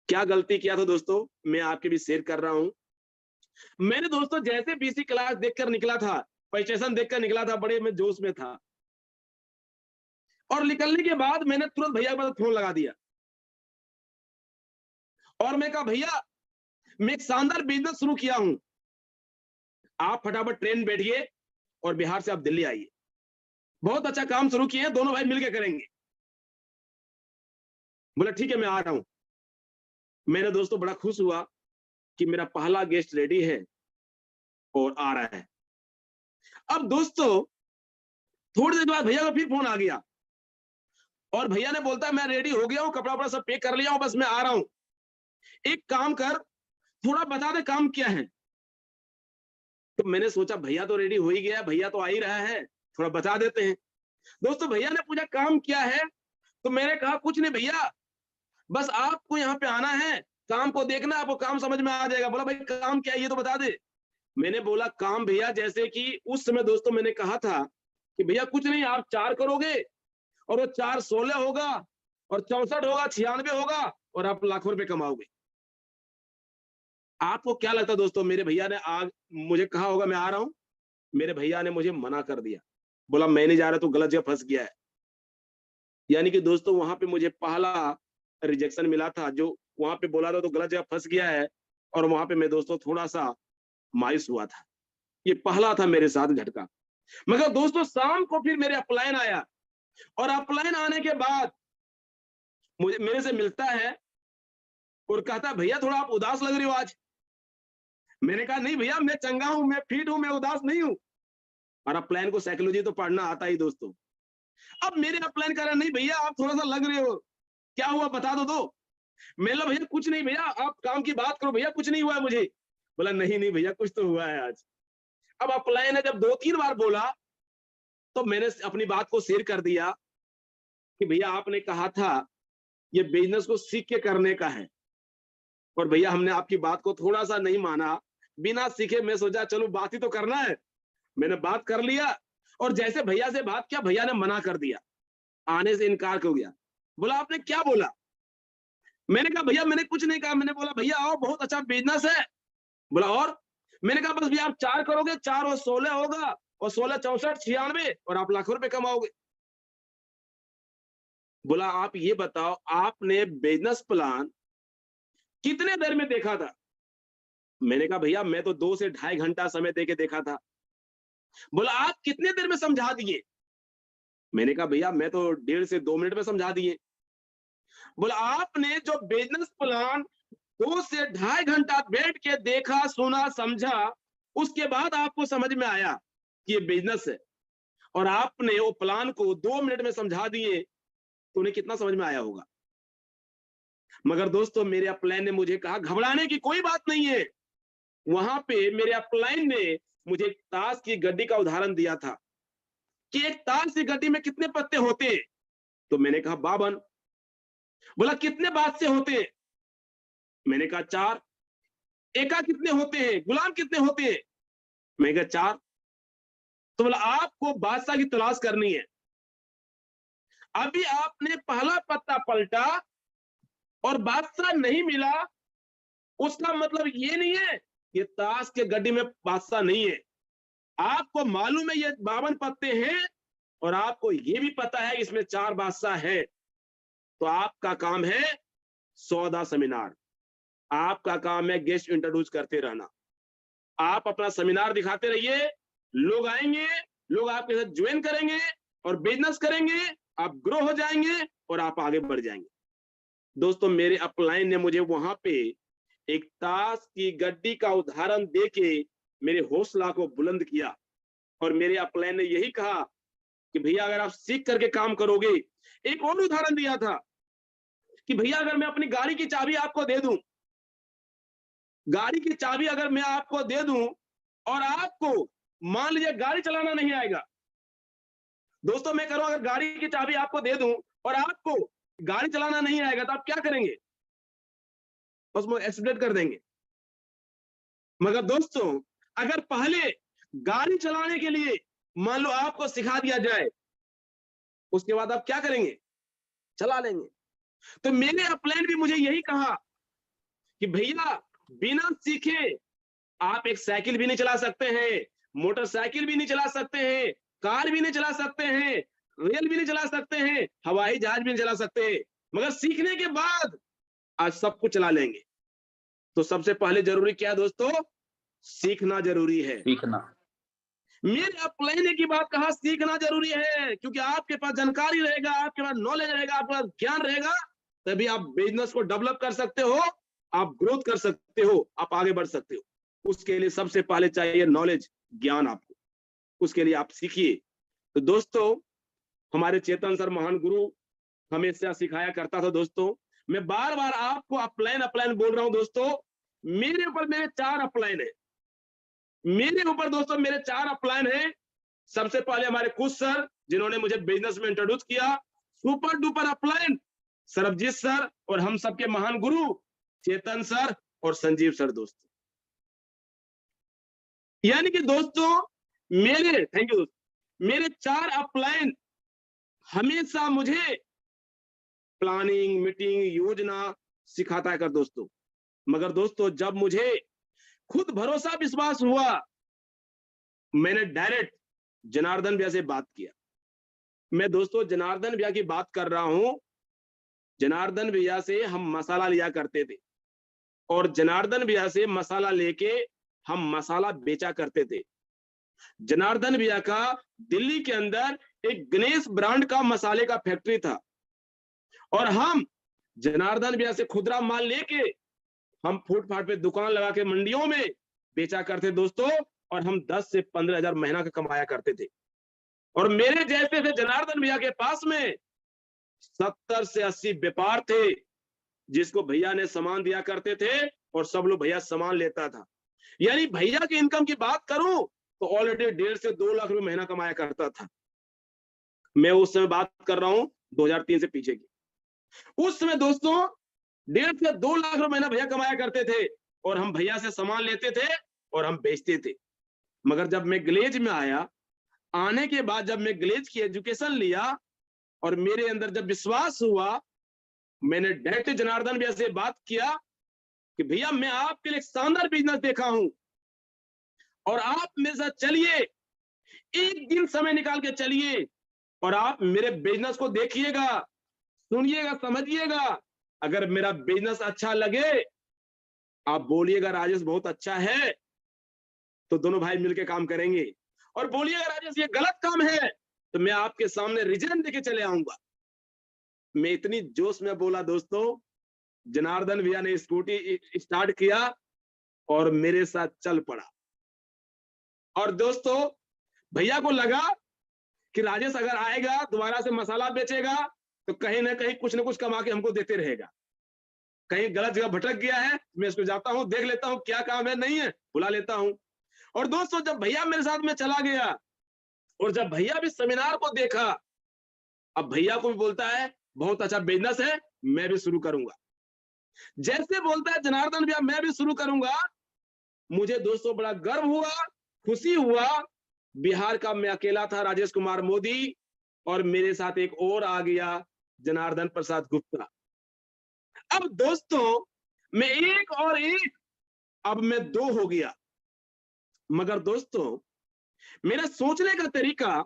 क्या गलती किया था दोस्तों, मैं आपके भी शेयर कर रहा हूं। मैंने दोस्तों जैसे बीसी क्लास देखकर निकला था, रजिस्ट्रेशन देखकर निकला था, बड़े मैं जोश में था। और निकलने के बाद मैंने तुरंत भैया के पास फोन लगा दिया और मैं कहा भैया मैं एक शानदार बिजनेस शुरू किया हूं, आप फटाफट ट्रेन बैठिए और बिहार से आप दिल्ली आइए। बहुत अच्छा काम शुरू किए हैं, दोनों भाई मिलकर करेंगे। बोला ठीक है मैं आ रहा हूं। मैंने दोस्तों बड़ा खुश हुआ कि मेरा पहला गेस्ट रेडी है और आ रहा है। अब दोस्तों थोड़ी देर बाद भैया का फिर फोन आ गया और भैया ने बोलता है मैं रेडी हो गया हूं, कपड़ा वपड़ा सब पैक कर लिया हूं, बस मैं आ रहा हूं, एक काम कर थोड़ा बता दे काम क्या है। तो मैंने सोचा भैया तो रेडी हो ही गया, भैया तो आ ही रहा है, थोड़ा बता देते हैं। दोस्तों भैया ने पूछा काम क्या है, तो मैंने कहा कुछ नहीं भैया, बस आपको यहाँ पे आना है, काम को देखना, आपको काम समझ में आ जाएगा। बोला भाई काम क्या है ये तो बता दे। मैंने बोला काम भैया जैसे कि उस समय दोस्तों मैंने कहा था कि भैया कुछ नहीं, आप 4 करोगे और वो 4 16 होगा और 64 होगा, 96 होगा और आप लाखों रुपए कमाओगे। आपको क्या लगता है दोस्तों, मेरे भैया ने आज मुझे कहा होगा मैं आ रहा हूं, मेरे भैया ने मुझे मना कर दिया, बोला मैं नहीं जा रहा, तू गलत जगह फंस गया है। यानी कि दोस्तों वहां पे मुझे पहला रिजेक्शन मिला था, जो वहां पे बोला था तो गलत जगह फंस गया है, और वहां पे मैं दोस्तों थोड़ा सा मायूस हुआ था। ये पहला था मेरे साथ झटका। मगर दोस्तों शाम को फिर मेरे अपलाइन आया और अपलाइन आने के बाद मुझे मेरे से मिलता है और कहता भैया थोड़ा आप उदास लग रहे हो आज। मैंने कहा नहीं भैया मैं चंगा हूं, मैं फिट हूं, मैं उदास नहीं हूं। और अपलाइन को साइकोलॉजी तो पढ़ना आता ही दोस्तों। अब मेरे अपलाइन कह रहा नहीं भैया आप थोड़ा सा लग रहे हो, क्या हुआ बता दो। मैंने भैया कुछ नहीं भैया, आप काम की बात करो, भैया कुछ नहीं हुआ है मुझे। बोला नहीं नहीं भैया कुछ तो हुआ है आज। अब अपलाइन ने जब 2-3 बार बोला तो मैंने अपनी बात को शेयर कर दिया कि भैया आपने कहा था ये बिजनेस को सीख के करने का है, और भैया हमने आपकी बात को थोड़ा सा नहीं माना, बिना सीखे मैं सोचा चलो बात ही तो करना है, मैंने बात कर लिया। और जैसे भैया से बात किया, भैया ने मना कर दिया, आने से इनकार कर दिया। बोला आपने क्या बोला? मैंने कहा भैया मैंने कुछ नहीं कहा, मैंने बोला भैया आओ बहुत अच्छा बिजनेस है। बोला और? मैंने कहा बस भैया आप 4 करोगे, 4 और 16 होगा, और 16 64 96 और आप लाखों रुपए कमाओगे। बोला आप ये बताओ आपने बिजनेस प्लान कितने देर में देखा था? मैंने कहा भैया मैं तो 2 से 2.5 घंटा समय देके देखा था। बोला आप कितने देर में समझा दिए? मैंने कहा भैया मैं तो 1.5 से 2 मिनट में समझा दिए। बोला आपने जो बिजनेस प्लान 2 से 2.5 घंटा बैठ के देखा, सुना, समझा, उसके बाद आपको समझ में आया कि ये बिजनेस है, और आपने वो प्लान को 2 मिनट में समझा दिए, तो उन्हें कितना समझ में आया होगा? मगर दोस्तों मेरे अपलाइन ने मुझे कहा घबराने की कोई बात नहीं है। वहां पे मेरे अपलाइन ने मुझे एक ताश की गड्डी का उदाहरण दिया था कि एक ताश की गड्डी में कितने पत्ते होते हैं? तो मैंने कहा 52। बोला कितने बादशाह होते हैं? मैंने कहा 4। एका कितने होते हैं? गुलाम कितने होते हैं? मैंने कहा 4। तो बोला आपको बादशाह की तलाश करनी है। अभी आपने पहला पत्ता पलटा और बादशाह नहीं मिला, उसका मतलब ये नहीं है ये ताश के गड्डी में बादशाह नहीं है। आपको मालूम है ये 52 पत्ते हैं, और आपको ये भी पता है इसमें 4 बादशाह है। तो आपका काम है सौदा सेमिनार, आपका काम है गेस्ट इंट्रोड्यूस करते रहना। आप अपना सेमिनार दिखाते रहिए, लोग आएंगे, लोग आपके साथ ज्वाइन करेंगे और बिजनेस करेंगे, आप ग्रो हो जाएंगे और आप आगे बढ़ जाएंगे। दोस्तों मेरे अपलाइन ने मुझे वहां पे एक ताश की गड्डी का उदाहरण देके मेरे हौसला को बुलंद किया, और मेरे अपलाइन ने यही कहा कि भैया अगर आप सीख करके काम करोगे। एक और उदाहरण दिया था कि भैया अगर मैं अपनी गाड़ी की चाबी आपको दे दूं, गाड़ी की चाबी अगर मैं आपको दे दूं और आपको मान लीजिए गाड़ी चलाना नहीं आएगा। दोस्तों मैं करूं अगर गाड़ी की चाबी आपको दे दूं और आपको गाड़ी चलाना नहीं आएगा, तो आप क्या करेंगे? उसमें एक्सीडेंट कर देंगे। मगर दोस्तों अगर पहले गाड़ी चलाने के लिए मान लो आपको सिखा दिया जाए, उसके बाद आप क्या करेंगे? चला लेंगे। तो मेरे अपलाइन भी मुझे यही कहा कि भैया बिना सीखे आप एक साइकिल भी नहीं चला सकते हैं, मोटरसाइकिल भी नहीं चला सकते हैं, कार भी नहीं चला सकते हैं, रेल भी नहीं चला सकते हैं, हवाई जहाज भी नहीं चला सकते हैं, मगर सीखने के बाद आज सब कुछ चला लेंगे। तो सबसे पहले जरूरी क्या है दोस्तों? सीखना जरूरी है। सीखना। मेरे अपलाइन ने की बात कहा सीखना जरूरी है, क्योंकि आपके पास जानकारी रहेगा, आपके पास नॉलेज रहेगा, आपके पास ज्ञान रहेगा, तभी आप बिजनेस को डेवलप कर सकते हो, आप ग्रोथ कर सकते हो, आप आगे बढ़ सकते हो। उसके लिए सबसे पहले चाहिए नॉलेज, ज्ञान आपको, उसके लिए आप सीखिए। तो दोस्तों हमारे चेतन सर महान गुरु हमेशा सिखाया करता था। दोस्तों मैं बार बार आपको अपलाइन अपलाइन बोल रहा हूं। दोस्तों मेरे ऊपर मेरे 4 अपलाइन है, मेरे ऊपर दोस्तों मेरे 4 अपलाइन है। सबसे पहले हमारे कुछ सर जिन्होंने मुझे बिजनेस में इंट्रोड्यूस किया, super duper upline Sarabjit sir, और हम सबके महान गुरु चेतन सर और संजीव सर। दोस्तों यानी कि दोस्तों मेरे थैंक यू दोस्तों, मेरे 4 अपलाइन हमेशा मुझे प्लानिंग, मीटिंग, योजना सिखाता है कर दोस्तों। मगर दोस्तों जब मुझे खुद भरोसा विश्वास हुआ, मैंने डायरेक्ट जनार्दन भैया से बात किया। मैं दोस्तों जनार्दन भैया की बात कर रहा हूं। जनार्दन भैया से हम मसाला लिया करते थे, और जनार्दन भैया से मसाला लेके हम मसाला बेचा करते थे। जनार्दन भैया का दिल्ली के अंदर एक गणेश ब्रांड का मसाले का फैक्ट्री था, और हम जनार्दन भैया से खुदरा माल लेके हम फुटपाथ पे दुकान लगा के मंडियों में बेचा करते दोस्तों, और हम 10 से 15 हजार महीना का कमाया करते थे। और मेरे जैसे थे जनार्दन भैया के पास में 70 से 80 व्यापार थे, जिसको भैया ने सामान दिया करते थे, और सब लोग भैया सामान लेता था। यानी भैया की इनकम की बात करूं तो ऑलरेडी 1.5 से 2 लाख रुपए महीना कमाया करता था। मैं उस समय बात कर रहा हूं 2003 से पीछे की। उस समय दोस्तों 1.5 से 2 लाख रुपए महीना भैया कमाया करते थे और हम भैया से सामान लेते थे और हम बेचते थे। मगर जब मैं ग्लेज में आया, आने के बाद जब मैं ग्लेज की एजुकेशन लिया और मेरे अंदर जब विश्वास हुआ, मैंने डायरेक्ट जनार्दन भैया से बात किया कि भैया मैं आपके लिए एक शानदार बिजनेस देखा हूं और आप मेरे साथ चलिए, एक दिन समय निकाल के चलिए और आप मेरे बिजनेस को देखिएगा, सुनिएगा, समझिएगा। अगर मेरा बिजनेस अच्छा लगे, आप बोलिएगा राजेश बहुत अच्छा है, तो दोनों भाई मिलकर काम करेंगे। और बोलिएगा राजेश ये गलत काम है, तो मैं आपके सामने रिजाइन देके चले आऊंगा। मैं इतनी जोश में बोला दोस्तों, जनार्दन भैया ने स्कूटी स्टार्ट किया और मेरे साथ चल पड़ा। और दोस्तों भैया को लगा कि राजेश अगर आएगा दोबारा से मसाला बेचेगा तो कहीं ना कहीं कुछ ना कुछ कमा के हमको देते रहेगा। कहीं गलत जगह भटक गया है, मैं इसको जाता हूं, देख लेता हूं क्या काम है, नहीं है बुला लेता हूं। और दोस्तों जब भैया मेरे साथ में चला गया और जब भैया भी सेमिनार को देखा, अब भैया को भी बोलता है बहुत अच्छा बिजनेस है, मैं भी शुरू करूंगा। जैसे बोलता है जनार्दन भैया मैं भी शुरू करूंगा, मुझे दोस्तों बड़ा गर्व हुआ, खुशी हुआ। बिहार का मैं अकेला था, राजेश कुमार मोदी, और मेरे साथ एक और आ गया, जनार्दन प्रसाद गुप्ता। अब दोस्तों मैं एक और एक, अब मैं 2 हो गया। मगर दोस्तों मेरा सोचने का तरीका,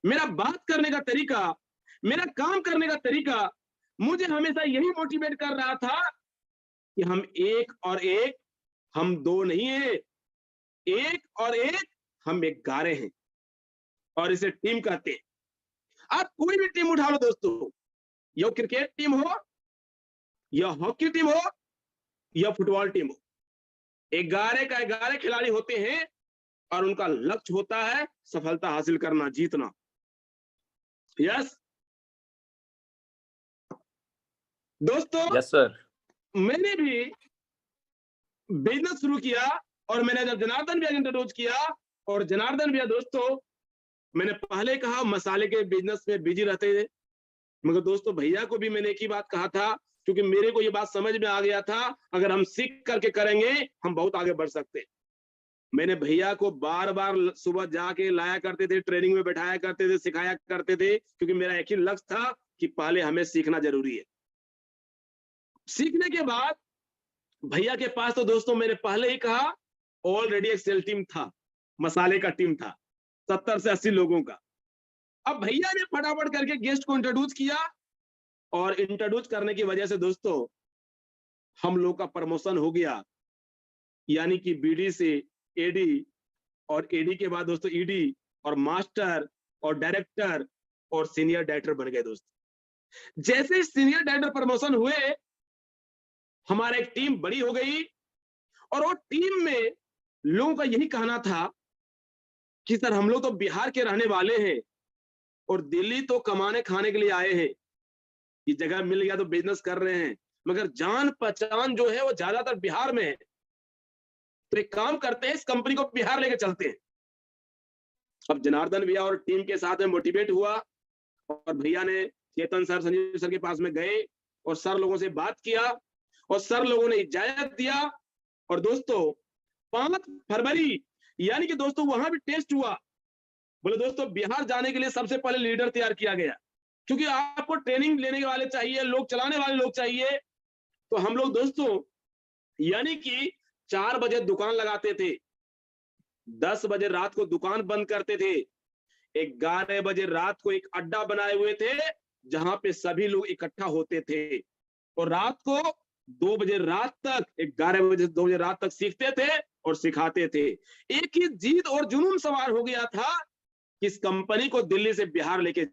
मेरा बात करने का तरीका, मेरा काम करने का तरीका मुझे हमेशा यही मोटिवेट कर रहा था कि हम एक और एक, हम 2 नहीं है, एक और एक, हम 11 हैं और इसे टीम कहते हैं। आप कोई भी टीम उठा लो दोस्तों, या क्रिकेट टीम हो, या हॉकी टीम हो, या फुटबॉल टीम हो, 11 का 11 खिलाड़ी होते हैं और उनका लक्ष्य होता है सफलता हासिल करना, जीतना। यस दोस्तों, यस सर। मैंने भी बिजनेस शुरू किया और मैंने जब जनार्दन भैया इंट्रोड्यूस किया, और जनार्दन भैया दोस्तों मैंने पहले कहा मसाले के बिजनेस में बिजी रहते थे, मगर दोस्तों भैया को भी मैंने एक ही बात कहा था, क्योंकि मेरे को ये बात समझ में आ गया था अगर हम सीख करके करेंगे हम बहुत आगे बढ़ सकते हैं। मैंने भैया को बार बार सुबह जाके लाया करते थे, ट्रेनिंग में बैठाया करते थे, सिखाया करते थे, क्योंकि मेरा एक ही लक्ष्य था कि पहले हमें सीखना जरूरी है। सीखने के बाद भैया के पास तो दोस्तों मैंने पहले ही कहा ऑलरेडी एक सेल टीम था, मसाले का टीम था 70 से 80 लोगों का। अब भैया ने फटाफट करके गेस्ट को इंट्रोड्यूस किया और इंट्रोड्यूस करने की वजह से दोस्तों हम लोग का प्रमोशन हो गया, यानी कि बीडी से एडी, और एडी के बाद दोस्तों ईडी और मास्टर और डायरेक्टर और सीनियर डायरेक्टर बन गए दोस्तों। जैसे सीनियर डायरेक्टर प्रमोशन हुए, हमारा एक टीम बड़ी हो गई और वो टीम में लोगों का यही कहना था कि सर हम लोग तो बिहार के रहने वाले हैं और दिल्ली तो कमाने खाने के लिए आए हैं, ये जगह मिल गया तो बिजनेस कर रहे हैं, मगर जान पहचान जो है वो ज्यादातर बिहार में है, तो एक काम करते हैं इस कंपनी को बिहार लेके चलते हैं। अब जनार्दन भैया और टीम के साथ में मोटिवेट हुआ और भैया ने चेतन सर, संजीव सर के पास में गए और सर लोगों से बात किया और सर लोगों ने इजाजत दिया। और दोस्तों 5 फरवरी यानी कि दोस्तों वहां भी टेस्ट हुआ। बोले दोस्तों बिहार जाने के लिए सबसे पहले लीडर तैयार किया गया, क्योंकि आपको ट्रेनिंग लेने वाले चाहिए, लोग चलाने वाले लोग चाहिए। तो हम लोग दोस्तों यानी कि 4 बजे दुकान लगाते थे, 10 बजे रात को दुकान बंद करते थे, 11 बजे रात को एक अड्डा बनाए हुए थे जहां पे सभी लोग इकट्ठा होते थे, और रात को 2 बजे रात तक, 11 बजे 2 बजे रात तक सीखते थे और सिखाते थे। एक ही जिद और जुनून सवार हो गया था कि इस कंपनी को दिल्ली से बिहार लेके,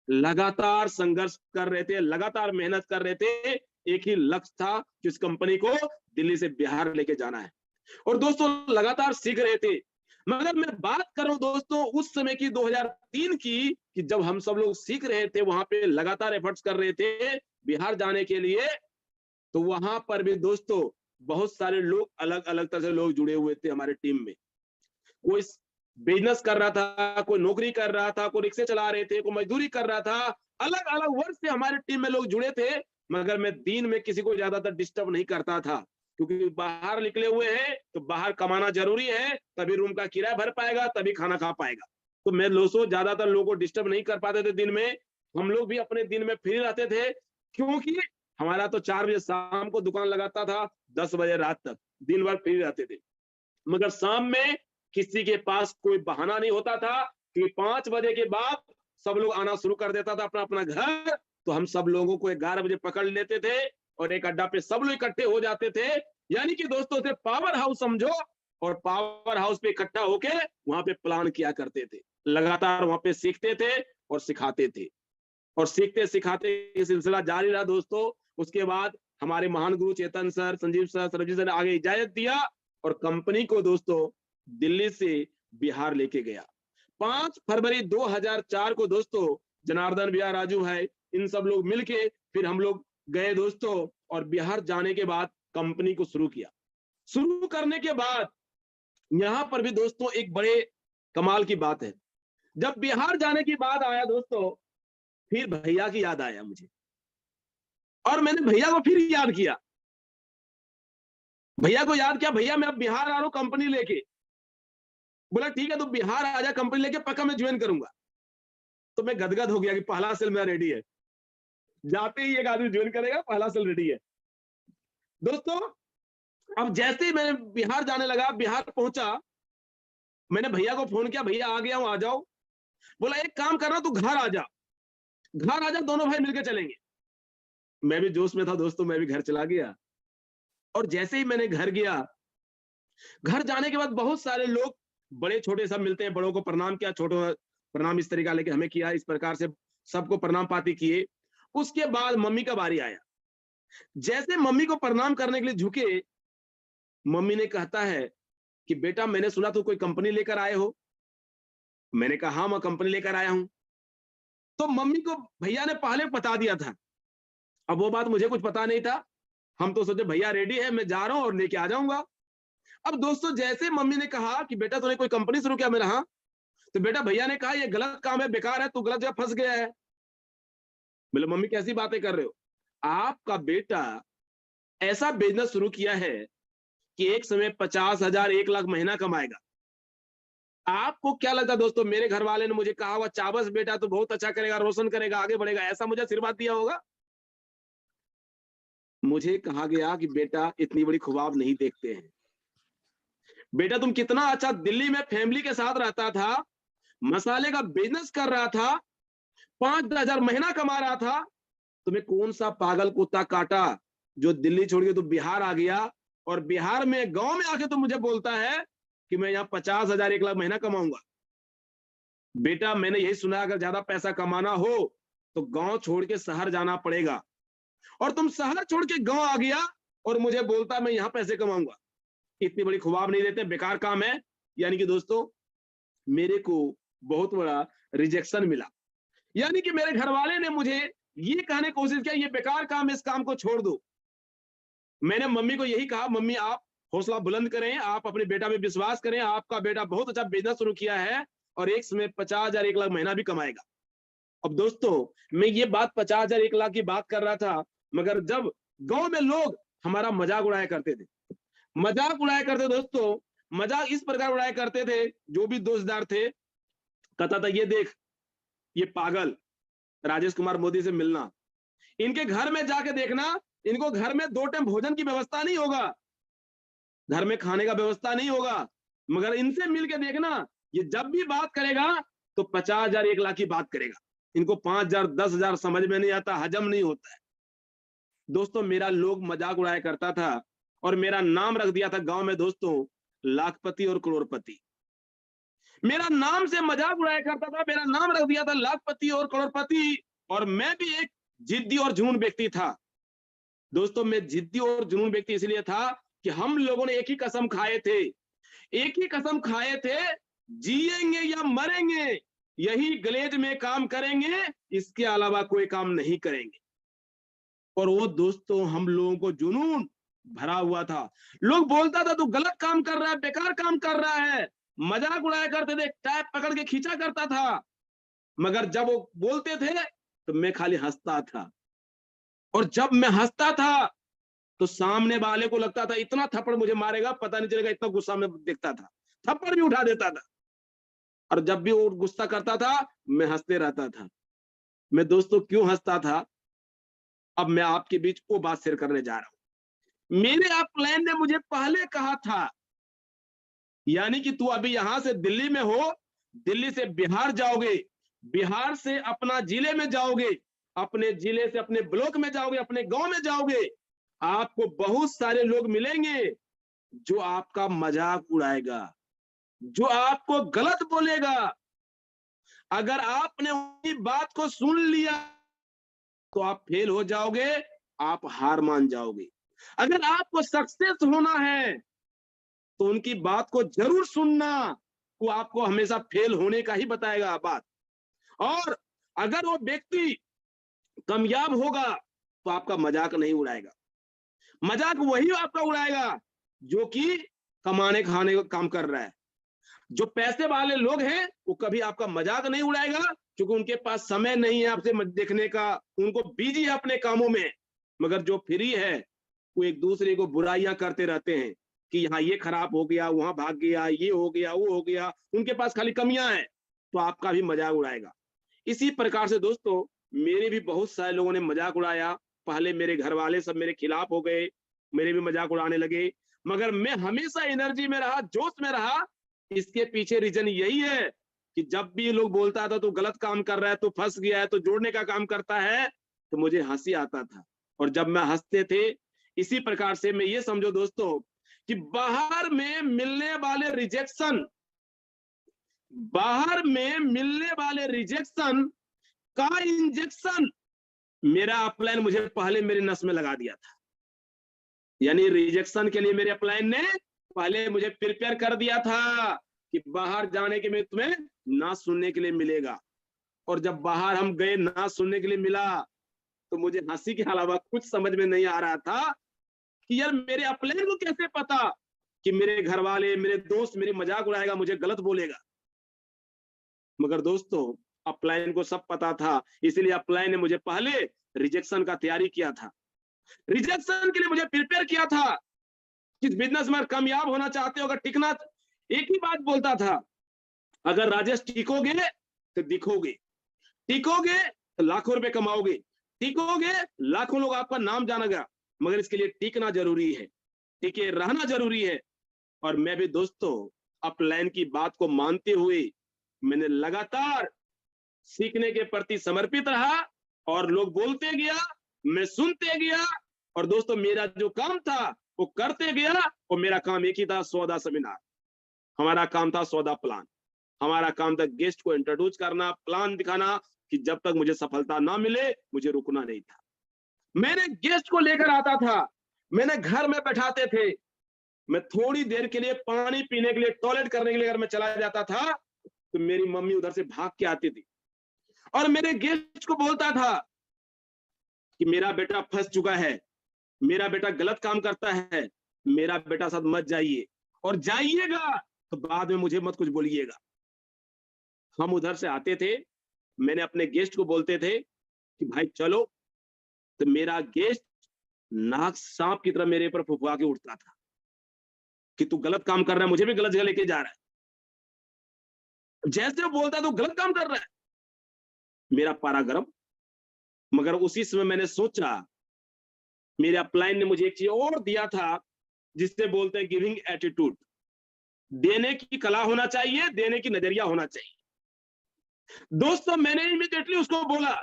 लगातार संघर्ष कर रहे थे, लगातार मेहनत कर रहे थे, एक ही लक्ष्य था कि इस कंपनी को दिल्ली से बिहार लेके जाना है। और दोस्तों लगातार सीख रहे थे। मगर मैं बात कर रहा हूं दोस्तों उस समय की 2003 की, कि जब हम सब लोग सीख रहे थे, वहां पे लगातार एफर्ट्स कर रहे थे बिहार जाने के लिए, तो वहां पर भी दोस्तों बहुत सारे लोग अलग अलग तरह से लोग जुड़े हुए थे हमारे टीम में। कोई बिजनेस कर रहा था, कोई नौकरी कर रहा था, कोई रिक्शे चला रहे थे, कोई मजदूरी कर रहा था। अलग अलग वर्ग से हमारे टीम में लोग जुड़े थे, मगर मैं दिन में किसी को ज्यादातर डिस्टर्ब नहीं करता था, क्योंकि बाहर निकले हुए हैं तो बाहर कमाना जरूरी है, तभी रूम का किराया भर पाएगा, तभी खाना खा पाएगा। तो मैं लोगों ज्यादातर लोगों को डिस्टर्ब नहीं कर पाते थे दिन में। हम लोग भी अपने दिन में फ्री रहते थे, क्योंकि हमारा तो 4 बजे शाम को दुकान लगाता था, 10 बजे रात तक दिन भर फ्री रहते थे। मगर शाम में किसी के पास कोई बहाना नहीं होता था कि 5 बजे के बाद सब लोग आना शुरू कर देता था अपना अपना घर, तो हम सब लोगों को 11 बजे पकड़ लेते थे और एक अड्डा पे सब लोग इकट्ठे हो जाते थे। यानी कि दोस्तों से पावर हाउस समझो, और पावर हाउस पे इकट्ठा होके वहां पे प्लान किया करते थे, लगातार वहां पे सीखते थे और सिखाते थे, और सीखते सिखाते सिलसिला जारी रहा दोस्तों। उसके बाद हमारे महान गुरु Chetan sir, Sanjeev sir, Sarabjeet sir ने आगे इजाजत दिया और कंपनी को दोस्तों दिल्ली से बिहार लेके गया। 5 फरवरी 2004 को दोस्तों जनार्दन भैया, राजू है, इन सब लोग मिलके फिर हम लोग गए दोस्तों, और बिहार जाने के बाद कंपनी को शुरू किया। शुरू करने के बाद यहां पर भी दोस्तों एक बड़े कमाल की बात है, जब बिहार जाने की बात आया दोस्तों, फिर भैया की याद आया मुझे, और मैंने भैया को फिर याद किया। भैया को याद किया, भैया मैं अब बिहार आ रहा हूं कंपनी लेके। बोला ठीक है, तो बिहार आ जा कंपनी लेके, पक्का मैं ज्वाइन करूंगा। तो मैं गदगद हो गया कि पहला सेल मेरा रेडी है, जाते ही एक आदमी ज्वाइन करेगा, पहला सेल रेडी है दोस्तों। अब जैसे ही मैं बिहार जाने लगा, बिहार पहुंचा, मैंने भैया को फोन किया, भैया आ गया हूं, आ जाओ। बोला एक काम करना, तू घर आ जा, घर आ जा, दोनों भाई मिलकर चलेंगे। मैं भी जोश में था दोस्तों, मैं भी घर चला गया, और जैसे ही मैंने घर गया, घर जाने के बाद बहुत सारे लोग बड़े छोटे सब मिलते हैं, बड़ों को प्रणाम किया, छोटों प्रणाम इस तरीका लेके हमें किया, इस प्रकार से सबको प्रणाम पाती किए। उसके बाद मम्मी का बारी आया। जैसे मम्मी को प्रणाम करने के लिए झुके, मम्मी ने कहता है कि बेटा मैंने सुना तू कोई कंपनी लेकर आए हो। मैंने कहा हाँ मैं कंपनी लेकर आया हूं। तो मम्मी को भैया ने पहले बता दिया था, अब वो बात मुझे कुछ पता नहीं था। हम तो सोचे भैया रेडी है, मैं जा रहा हूं और लेके आ जाऊंगा। अब दोस्तों जैसे मम्मी ने कहा कि बेटा तूने कोई कंपनी शुरू किया, मेरा हाँ। तो बेटा भैया ने कहा ये गलत काम है, बेकार है, तू गलत जगह फंस गया है। बोले मम्मी कैसी बातें कर रहे हो, आपका बेटा ऐसा बिजनेस शुरू किया है कि एक समय 50,000 1 लाख महीना कमाएगा। आपको क्या लगता है दोस्तों, मेरे घर वाले ने मुझे कहा हुआ चाबस बेटा तो बहुत अच्छा करेगा, रोशन करेगा, आगे बढ़ेगा, ऐसा मुझे आशीर्वाद दिया होगा? मुझे कहा गया कि बेटा इतनी बड़ी ख्वाब नहीं देखते हैं, बेटा तुम कितना अच्छा दिल्ली में फैमिली के साथ रहता था, मसाले का बिजनेस कर रहा था, 5,000 महीना कमा रहा था, तुम्हें कौन सा पागल कुत्ता काटा जो दिल्ली छोड़ के तू बिहार आ गया, और बिहार में गांव में आके तो मुझे बोलता है कि मैं यहाँ 50,000 1 लाख महीना कमाऊंगा। बेटा मैंने यही सुना, अगर ज्यादा पैसा कमाना हो तो गांव छोड़ के शहर जाना पड़ेगा, और तुम शहर छोड़ के गांव आ गया और मुझे बोलता मैं यहाँ पैसे कमाऊंगा। इतनी बड़ी ख्वाब नहीं देते, बेकार काम है। यानी कि दोस्तों मेरे को बहुत बड़ा रिजेक्शन मिला, यानी कि मेरे घर वाले ने मुझे ये कहने की कोशिश किया ये बेकार काम है, इस काम को छोड़ दो। मैंने मम्मी को यही कहा, मम्मी आप हौसला बुलंद करें, आप अपने बेटा पे विश्वास करें, आपका बेटा बहुत अच्छा बिजनेस शुरू किया है और एक समय 50,000 1 लाख महीना भी कमाएगा। अब दोस्तों मैं ये बात 50,000 1 लाख की बात कर रहा था, मगर जब गांव में लोग हमारा मजाक उड़ाया करते थे, मजाक उड़ाया करते दोस्तों, मजाक इस प्रकार उड़ाया करते थे, जो भी दोस्तदार थे कहता था ये देख ये पागल राजेश कुमार मोदी से मिलना, इनके घर में जाके देखना, इनको घर में 2 टाइम भोजन की व्यवस्था नहीं होगा, घर में खाने का व्यवस्था नहीं होगा, मगर इनसे मिलके देखना, ये जब भी बात करेगा तो 50,000 1 लाख की बात करेगा, इनको 5,000 10,000 समझ में नहीं आता, हजम नहीं होता है। दोस्तों मेरा लोग मजाक उड़ाया करता था और मेरा नाम रख दिया था गांव में दोस्तों लाखपति और करोड़पति। मेरा नाम से मजाक उड़ाया करता था, मेरा नाम रख दिया था लाखपति और करोड़पति, और मैं भी एक जिद्दी और जुनून व्यक्ति था। दोस्तों मैं जिद्दी और जुनून व्यक्ति इसलिए था कि हम लोगों ने एक ही कसम खाए थे, एक ही कसम खाए थे, जिएंगे या मरेंगे यही गलेज में काम करेंगे, इसके अलावा कोई काम नहीं करेंगे। और वो दोस्तों हम लोगों को जुनून भरा हुआ था। लोग बोलता था तू गलत काम कर रहा है, बेकार काम कर रहा है, मजाक उड़ाया करते थे, टैप पकड़ के खींचा करता था, मगर जब वो बोलते थे तो मैं खाली हंसता था। और जब मैं हंसता था तो सामने वाले को लगता था इतना थप्पड़ मुझे मारेगा पता नहीं चलेगा, इतना गुस्सा में दिखता था, थप्पड़ भी उठा देता था। और जब भी वो गुस्सा करता था मैं हंसते रहता था। मैं दोस्तों क्यों हंसता था, अब मैं आपके बीच वो बात शेयर करने जा रहा हूं। मेरे अपलाइन ने मुझे पहले कहा था, यानी कि तू अभी यहां से दिल्ली में हो, दिल्ली से बिहार जाओगे, बिहार से अपना जिले में जाओगे, अपने जिले से अपने ब्लॉक में जाओगे, अपने गांव में जाओगे, आपको बहुत सारे लोग मिलेंगे जो आपका मजाक उड़ाएगा, जो आपको गलत बोलेगा। अगर आपने उनकी बात को सुन लिया तो आप फेल हो जाओगे, आप हार मान जाओगे। अगर आपको सक्सेस होना है तो उनकी बात को जरूर सुनना, वो आपको हमेशा फेल होने का ही बताएगा बात। और अगर वो व्यक्ति कामयाब होगा तो आपका मजाक नहीं उड़ाएगा। मजाक वही आपका उड़ाएगा जो कि कमाने खाने का काम कर रहा है। जो पैसे वाले लोग हैं वो कभी आपका मजाक नहीं उड़ाएगा, क्योंकि उनके पास समय नहीं है आपसे देखने का, उनको बिजी है अपने कामों में। मगर जो फ्री है वो एक दूसरे को बुराइयां करते रहते हैं कि यहाँ ये खराब हो गया, वहां भाग गया, ये हो गया, वो हो गया, उनके पास खाली कमियां हैं, तो आपका भी मजाक उड़ाएगा। इसी प्रकार से दोस्तों मेरे भी बहुत सारे लोगों ने मजाक उड़ाया। पहले मेरे घर वाले सब मेरे खिलाफ हो गए, मेरे भी मजाक उड़ाने लगे, मगर मैं हमेशा एनर्जी में रहा, जोश में रहा। इसके पीछे रीजन यही है कि जब भी लोग बोलता था तो गलत काम कर रहा है, तो फंस गया है, तो जोड़ने का काम करता है, तो मुझे हंसी आता था। और जब मैं हंसते थे, इसी प्रकार से मैं ये समझो दोस्तों कि बाहर में मिलने वाले रिजेक्शन, बाहर में मिलने वाले रिजेक्शन का इंजेक्शन मेरा अपलाइन मुझे पहले मेरी नस में लगा दिया था। यानी रिजेक्शन के लिए मेरे अपलाइन ने पहले मुझे प्रिपेयर कर दिया था कि बाहर जाने के में तुम्हें ना सुनने के लिए मिलेगा। और जब बाहर हम गए, ना सुनने के लिए मिला, तो मुझे हंसी के अलावा कुछ समझ में नहीं आ रहा था कि यार मेरे अपलाइन को कैसे पता कि मेरे घर वाले, मेरे दोस्त मेरी मजाक उड़ाएगा, मुझे गलत बोलेगा। मगर दोस्तों अपलाइन को सब पता था, इसलिए अपलाइन ने मुझे पहले रिजेक्शन का तैयारी किया था, रिजेक्शन के लिए मुझे प्रिपेयर किया था। किस बिजनेस में कामयाब होना चाहते हो, अगर टिकना, एक ही बात बोलता था, अगर राजेश टिकोगे तो दिखोगे, टिकोगे तो लाखों रुपए कमाओगे, टिकोगे लाखों लोग आपका नाम जानेगा, मगर इसके लिए टिकना जरूरी है, टिके रहना जरूरी है। और मैं भी दोस्तों अपलाइन की बात को मानते हुए मैंने लगातार सीखने के प्रति समर्पित रहा, और लोग बोलते गया, मैं सुनते गया, और दोस्तों मेरा जो काम था वो करते गया। और मेरा काम एक ही था, सौदा सेमिनार। हमारा काम था सौदा प्लान, हमारा काम था गेस्ट को इंट्रोड्यूस करना, प्लान दिखाना, कि जब तक मुझे सफलता ना मिले मुझे रुकना नहीं था। मैंने गेस्ट को लेकर आता था, मैंने घर में बैठाते थे, मैं थोड़ी देर के लिए पानी पीने के लिए, टॉयलेट करने के लिए अगर मैं चला जाता था तो मेरी मम्मी उधर से भाग के आती थी और मेरे गेस्ट को बोलता था कि मेरा बेटा फंस चुका है, मेरा बेटा गलत काम करता है, मेरा बेटा साथ मत जाइए, और जाइएगा तो बाद में मुझे मत कुछ बोलिएगा। हम उधर से आते थे, मैंने अपने गेस्ट को बोलते थे कि भाई चलो, तो मेरा गेस्ट नाक सांप की तरह मेरे ऊपर फुफुआ के उठता था कि तू गलत काम कर रहा है, मुझे भी गलत जगह लेके जा रहा है। जैसे वो बोलता है तो गलत काम कर रहा है, मेरा पारा गर्म। मगर उसी समय मैंने सोचा, मेरे अपलाइन ने मुझे एक चीज और दिया था जिससे बोलते हैं गिविंग एटीट्यूड, देने की कला होना चाहिए, देने की नजरिया होना चाहिए। दोस्तों मैंने इमीडिएटली उसको बोला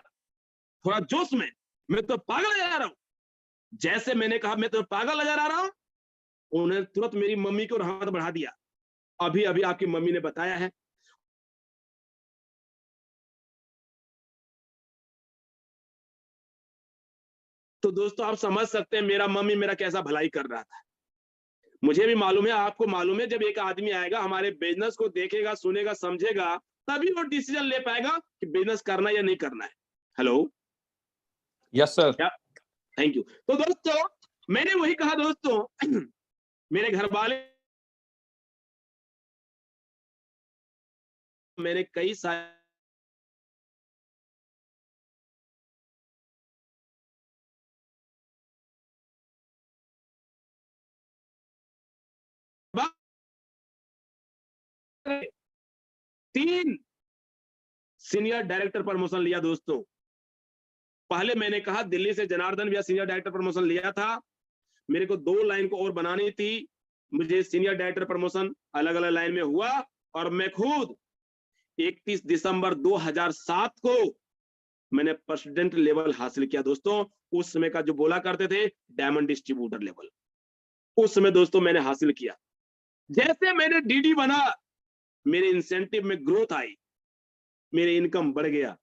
थोड़ा जोश में, मैं तो पागल नजर आ रहा हूं। जैसे मैंने कहा मैं तो पागल नजर आ रहा हूं, उन्होंने तुरंत मेरी मम्मी को हाथ बढ़ा दिया, अभी अभी आपकी मम्मी ने बताया है। तो दोस्तों आप समझ सकते हैं मेरा मम्मी मेरा कैसा भलाई कर रहा था। मुझे भी मालूम है, आपको मालूम है, जब एक आदमी आएगा हमारे बिजनेस को देखेगा, सुनेगा, समझेगा, तभी वो डिसीजन ले पाएगा कि बिजनेस करना या नहीं करना है। Hello, yes sir. Thank you. तो दोस्तों मैंने वही कहा दोस्तों, मेरे घर वाले मैंने कई सारे तीन सीनियर डायरेक्टर प्रमोशन लिया दोस्तों। पहले मैंने कहा दिल्ली से जनार्दन भैया सीनियर डायरेक्टर प्रमोशन लिया था, मेरे को 2 लाइन को और बनानी थी, मुझे सीनियर डायरेक्टर प्रमोशन अलग अलग लाइन में हुआ और मैं खुद 31 दिसंबर 2007 को मैंने प्रेसिडेंट लेवल हासिल किया दोस्तों। उस समय का जो बोला करते थे डायमंड डिस्ट्रीब्यूटर लेवल, उस समय दोस्तों मैंने हासिल किया। जैसे मैंने डीडी बना, मेरे इंसेंटिव में ग्रोथ आई, मेरे इनकम बढ़ गया।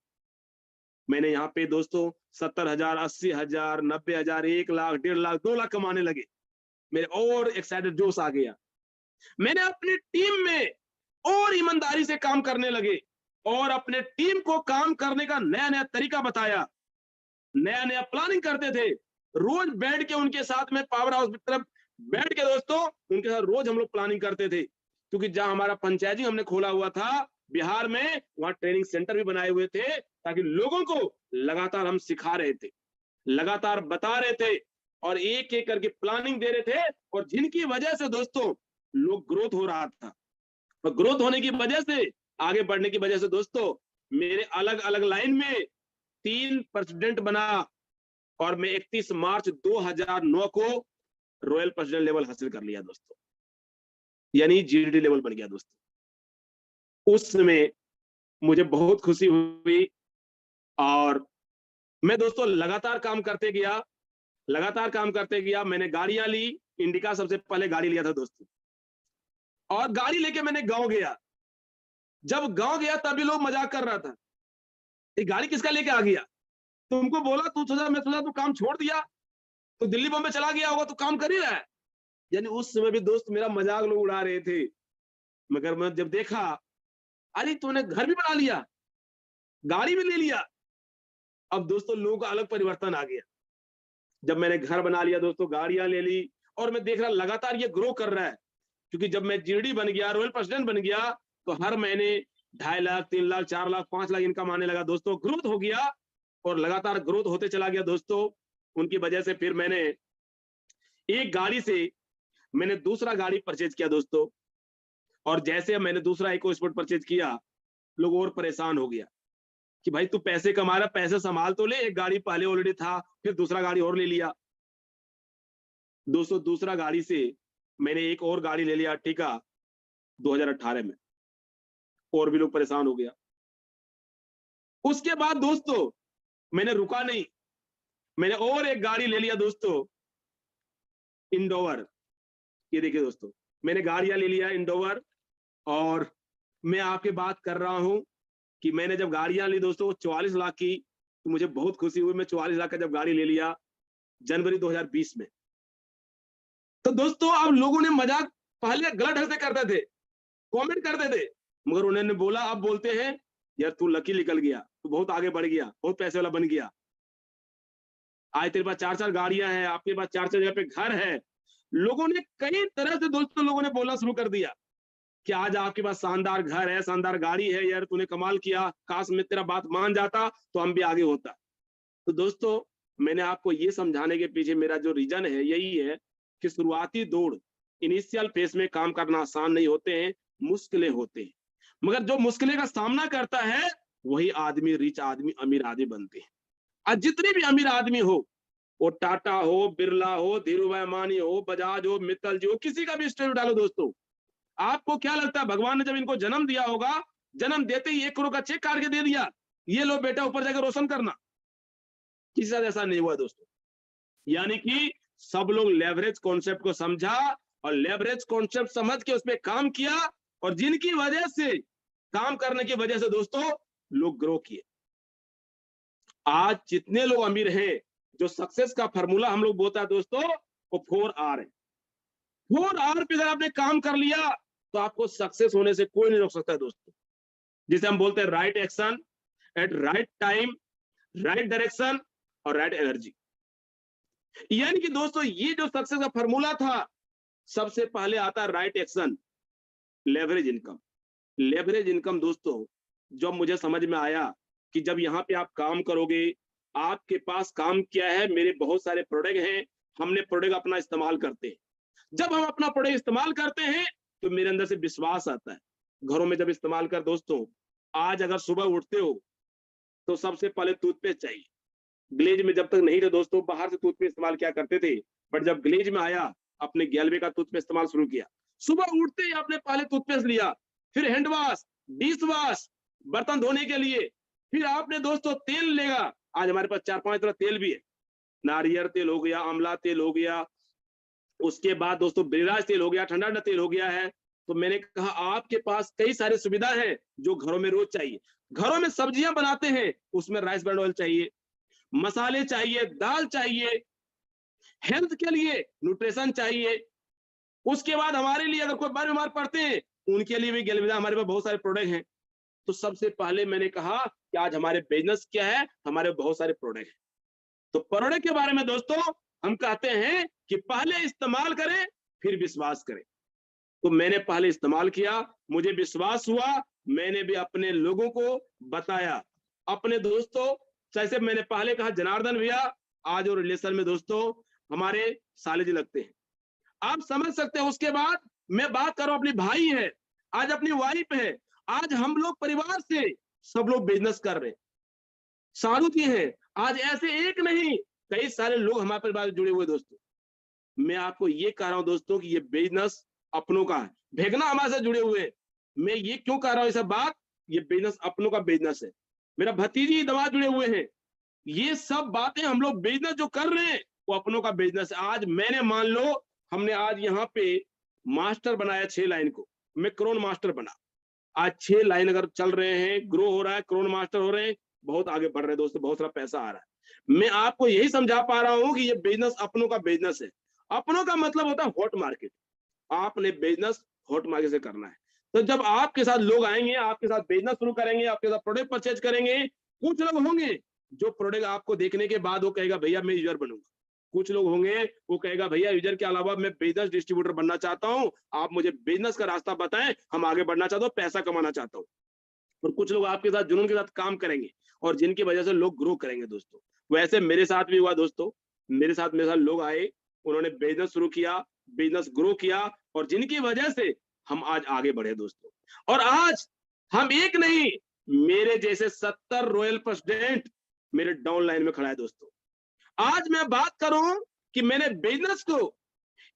मैंने यहाँ पे दोस्तों 70,000, 80,000, 90,000, 1 लाख, 1.5 लाख, 2 लाख कमाने लगे। मेरे और एक्साइटेड जोश आ गया। मैंने अपनी टीम में और ईमानदारी से काम करने लगे और अपने टीम को काम करने का नया नया तरीका बताया, नया नया प्लानिंग करते थे। रोज बैठ के उनके साथ में पावर हाउस की तरफ बैठ के दोस्तों उनके साथ रोज हम लोग प्लानिंग करते थे, क्योंकि जहां हमारा पंचायती हमने खोला हुआ था बिहार में, वहां ट्रेनिंग सेंटर भी बनाए हुए थे, ताकि लोगों को लगातार हम सिखा रहे थे, लगातार बता रहे थे और एक एक करके प्लानिंग दे रहे थे। और जिनकी वजह से दोस्तों लोग ग्रोथ हो रहा था, और ग्रोथ होने की वजह से, आगे बढ़ने की वजह से दोस्तों मेरे अलग अलग लाइन में 3 प्रेसिडेंट बना और मैं 31 मार्च 2009 को रॉयल प्रेसिडेंट लेवल हासिल कर लिया दोस्तों, यानी जीडी लेवल बन गया दोस्तों। उस समय मुझे बहुत खुशी हुई और मैं दोस्तों लगातार काम करते गया, लगातार काम करते गया। मैंने गाड़ियां ली, इंडिका सबसे पहले गाड़ी लिया था दोस्तों, और गाड़ी लेके मैंने गांव गया। जब गांव गया तभी लोग मजाक कर रहा था, ये गाड़ी किसका लेके आ गया, तुमको बोला, तू सोचा, मैं सोचा तू काम छोड़ दिया, तो दिल्ली बॉम्बे चला गया होगा, तो काम कर ही रहा है। यानी उस समय भी दोस्त मेरा मजाक लोग उड़ा रहे थे, मगर मैं जब देखा, अरे तूने घर भी बना लिया, गाड़ी भी ले लिया। अब दोस्तों लोगों का अलग परिवर्तन आ गया। जब मैंने घर बना लिया दोस्तों, गाड़ियां ले ली, और मैं देख रहा लगातार ये ग्रो कर रहा है, क्योंकि जब मैं जीडी बन गया, रॉयल प्रेसिडेंट बन गया, तो हर महीने 2.5 लाख, 3 लाख, 4 लाख, 5 लाख इनकम आने लगा दोस्तों। ग्रोथ हो गया और लगातार ग्रोथ होते चला गया दोस्तों। उनकी वजह से फिर मैंने एक गाड़ी से मैंने दूसरा गाड़ी परचेज किया दोस्तों, और जैसे मैंने दूसरा इको स्पोर्ट परचेज किया, लोग और परेशान हो गया कि भाई तू पैसे कमा रहा, पैसे संभाल तो ले, एक गाड़ी पहले ऑलरेडी था, फिर दूसरा गाड़ी और ले लिया। दोस्तों दूसरा गाड़ी से मैंने एक और गाड़ी ले लिया टिका 2018 में, और भी लोग परेशान हो गया। उसके बाद दोस्तों मैंने रुका नहीं, मैंने और एक गाड़ी ले लिया दोस्तों, इंडोवर। ये देखिए दोस्तों, मैंने गाड़ियां ले लिया इंडोवर, और मैं आपके बात कर रहा हूं कि मैंने जब गाड़ियां ली दोस्तों 44 लाख की, तो मुझे बहुत खुशी हुई। मैं 44 लाख का जब गाड़ी ले लिया जनवरी 2020 में। तो दोस्तों अब लोगों ने मजाक पहले गलत ढंग से करते थे, कमेंट करते थे, मगर उन्होंने बोला, अब बोलते हैं यार तू लकी निकल गया, तू बहुत आगे बढ़ गया, बहुत पैसे वाला बन गया, आज तेरे पास 4-4 गाड़ियां हैं, आपके पास 4-4 जगह पे घर है। लोगों ने कई तरह से दोस्तों लोगों ने बोलना शुरू कर दिया कि आज आपके पास शानदार घर है, शानदार गाड़ी है, यार तूने कमाल किया, काश मैं तेरा बात मान जाता तो हम भी आगे होता। तो दोस्तों मैंने आपको ये समझाने के पीछे मेरा जो रीजन है यही है कि शुरुआती दौड़, इनिशियल फेज में काम करना आसान नहीं होते हैं, मुश्किलें होते हैं, मगर जो मुश्किलें का सामना करता है वही आदमी रिच आदमी, अमीर आदमी बनते हैं। आज जितने भी अमीर आदमी हो, वो टाटा हो, बिरला हो, धीरूभाई अंबानी हो, बजाज हो, मित्तल जी हो, किसी का भी स्टोरी डालो दोस्तों, आपको क्या लगता है भगवान ने जब इनको जन्म दिया होगा, जन्म देते ही 1 करोड़ का चेक काट के दे दिया, ये लो बेटा ऊपर जाकर रोशन करना? किसी साथ ऐसा नहीं हुआ दोस्तों। यानी कि सब लोग लेवरेज कॉन्सेप्ट को समझा और लेवरेज कॉन्सेप्ट समझ के उसमें काम किया, और जिनकी वजह से, काम करने की वजह से दोस्तों लोग ग्रो किए। आज जितने लोग अमीर हैं, जो सक्सेस का फॉर्मूला हम लोग बोलता है दोस्तों, वो 4R है। 4R पे अगर आपने काम कर लिया तो आपको सक्सेस होने से कोई नहीं रोक सकता है दोस्तों। जिसे हम बोलते हैं right action at right time, right direction और राइट एनर्जी। यानी कि दोस्तों ये जो सक्सेस का फॉर्मूला था, सबसे पहले आता है right action, leverage income. Leverage income दोस्तों, जब मुझे समझ में आया कि जब यहाँ पे आप काम करोगे, आपके पास काम क्या है, मेरे बहुत सारे प्रोडक्ट हैं, हमने प्रोडक्ट अपना इस्तेमाल करते हैं। जब हम अपना प्रोडक्ट इस्तेमाल करते हैं तो मेरे अंदर से विश्वास आता है। घरों में जब इस्तेमाल कर दोस्तों, आज अगर सुबह उठते हो तो सबसे पहले टूथपेस्ट चाहिए। ग्लेज में जब तक नहीं थे दोस्तों, बाहर से टूथपेस्ट इस्तेमाल क्या करते थे, बट जब ग्लेज में आया, अपने गैलवे का टूथपेस्ट इस्तेमाल शुरू किया। सुबह उठते ही आपने पहले टूथपेस्ट लिया, फिर हैंड वॉश, डिश वॉश, बर्तन धोने के लिए, फिर आपने दोस्तों तेल लेगा। आज हमारे पास 4-5 तरह तेल भी है, नारियल तेल हो गया, आंवला तेल हो गया, उसके बाद दोस्तों ब्रिराज तेल हो गया, ठंडा तेल हो गया है। तो मैंने कहा आपके पास कई सारी सुविधा है जो घरों में रोज चाहिए। घरों में सब्जियां बनाते हैं, उसमें राइस ब्रांड ऑयल चाहिए, मसाले चाहिए, दाल चाहिए, हेल्थ के लिए न्यूट्रिशन चाहिए। उसके बाद हमारे लिए अगर कोई बीमार पड़ते हैं, उनके लिए भी गैलविदा हमारे पास बहुत सारे प्रोडक्ट हैं। तो सबसे पहले मैंने कहा कि आज हमारे बिजनेस क्या है, हमारे बहुत सारे प्रोडक्ट हैं। तो प्रोडक्ट के बारे में दोस्तों हम कहते हैं कि पहले इस्तेमाल करें फिर विश्वास करें। तो मैंने पहले इस्तेमाल किया, मुझे विश्वास हुआ, मैंने भी अपने लोगों को बताया, अपने दोस्तों, जैसे मैंने पहले कहा जनार्दन भैया, आज और रिलेशन में दोस्तों हमारे साले जी लगते हैं, आप समझ सकते हैं। उसके बाद मैं बात कर रहा हूं, अपनी भाई है, आज अपनी वाइफ है, आज हम लोग परिवार से सब लोग बिजनेस कर रहे हैं, सारू जी हैं, आज ऐसे एक नहीं कई सारे लोग हमारे परिवार से जुड़े हुए दोस्तों। मैं आपको ये कह रहा हूं दोस्तों कि ये बिजनेस अपनों का है, भेगना हमारे से जुड़े हुए हैं। मैं ये क्यों कह रहा हूं ये सब बात, ये बिजनेस अपनों का बिजनेस है, मेरा भतीजी दवा जुड़े हुए हैं। ये सब बातें हम लोग बिजनेस जो कर रहे हैं वो अपनों का बिजनेस है। आज मैंने मान लो हमने आज यहाँ पे मास्टर बनाया 6 लाइन को, मैं क्रोन मास्टर बना। आज 6 लाइन अगर चल रहे हैं, ग्रो हो रहा है, क्रोन मास्टर हो रहे हैं, बहुत आगे बढ़ रहे हैं दोस्तों, बहुत सारा पैसा आ रहा है। मैं आपको यही समझा पा रहा हूं कि ये बिजनेस अपनों का बिजनेस है। अपनों का मतलब होता है हॉट मार्केट, आपने बिजनेस हॉट मार्केट से करना है। तो जब आपके साथ लोग आएंगे, आपके साथ बिजनेस शुरू करेंगे, आपके साथ प्रोडक्ट परचेज करेंगे, कुछ लोग होंगे जो प्रोडक्ट आपको देखने के बाद वो कहेगा भैया मैं यूजर बनूंगा। कुछ लोग होंगे वो कहेगा भैया यूजर के अलावा मैं बिजनेस डिस्ट्रीब्यूटर बनना चाहता हूं, आप मुझे बिजनेस का रास्ता बताएं, हम आगे बढ़ना चाहता हूं, पैसा कमाना चाहता हूं। और कुछ लोग आपके साथ जुनून के साथ काम करेंगे और जिनकी वजह से लोग ग्रो करेंगे दोस्तों। वैसे मेरे साथ भी हुआ दोस्तों, मेरे साथ लोग आए, उन्होंने बिजनेस शुरू किया, बिजनेस ग्रो किया और जिनकी वजह से हम आज आगे बढ़े दोस्तों। और आज हम एक नहीं, मेरे जैसे 70 रॉयल प्रेसिडेंट मेरे डाउन लाइन में खड़ा है दोस्तों। आज मैं बात करूं कि मैंने बिजनेस को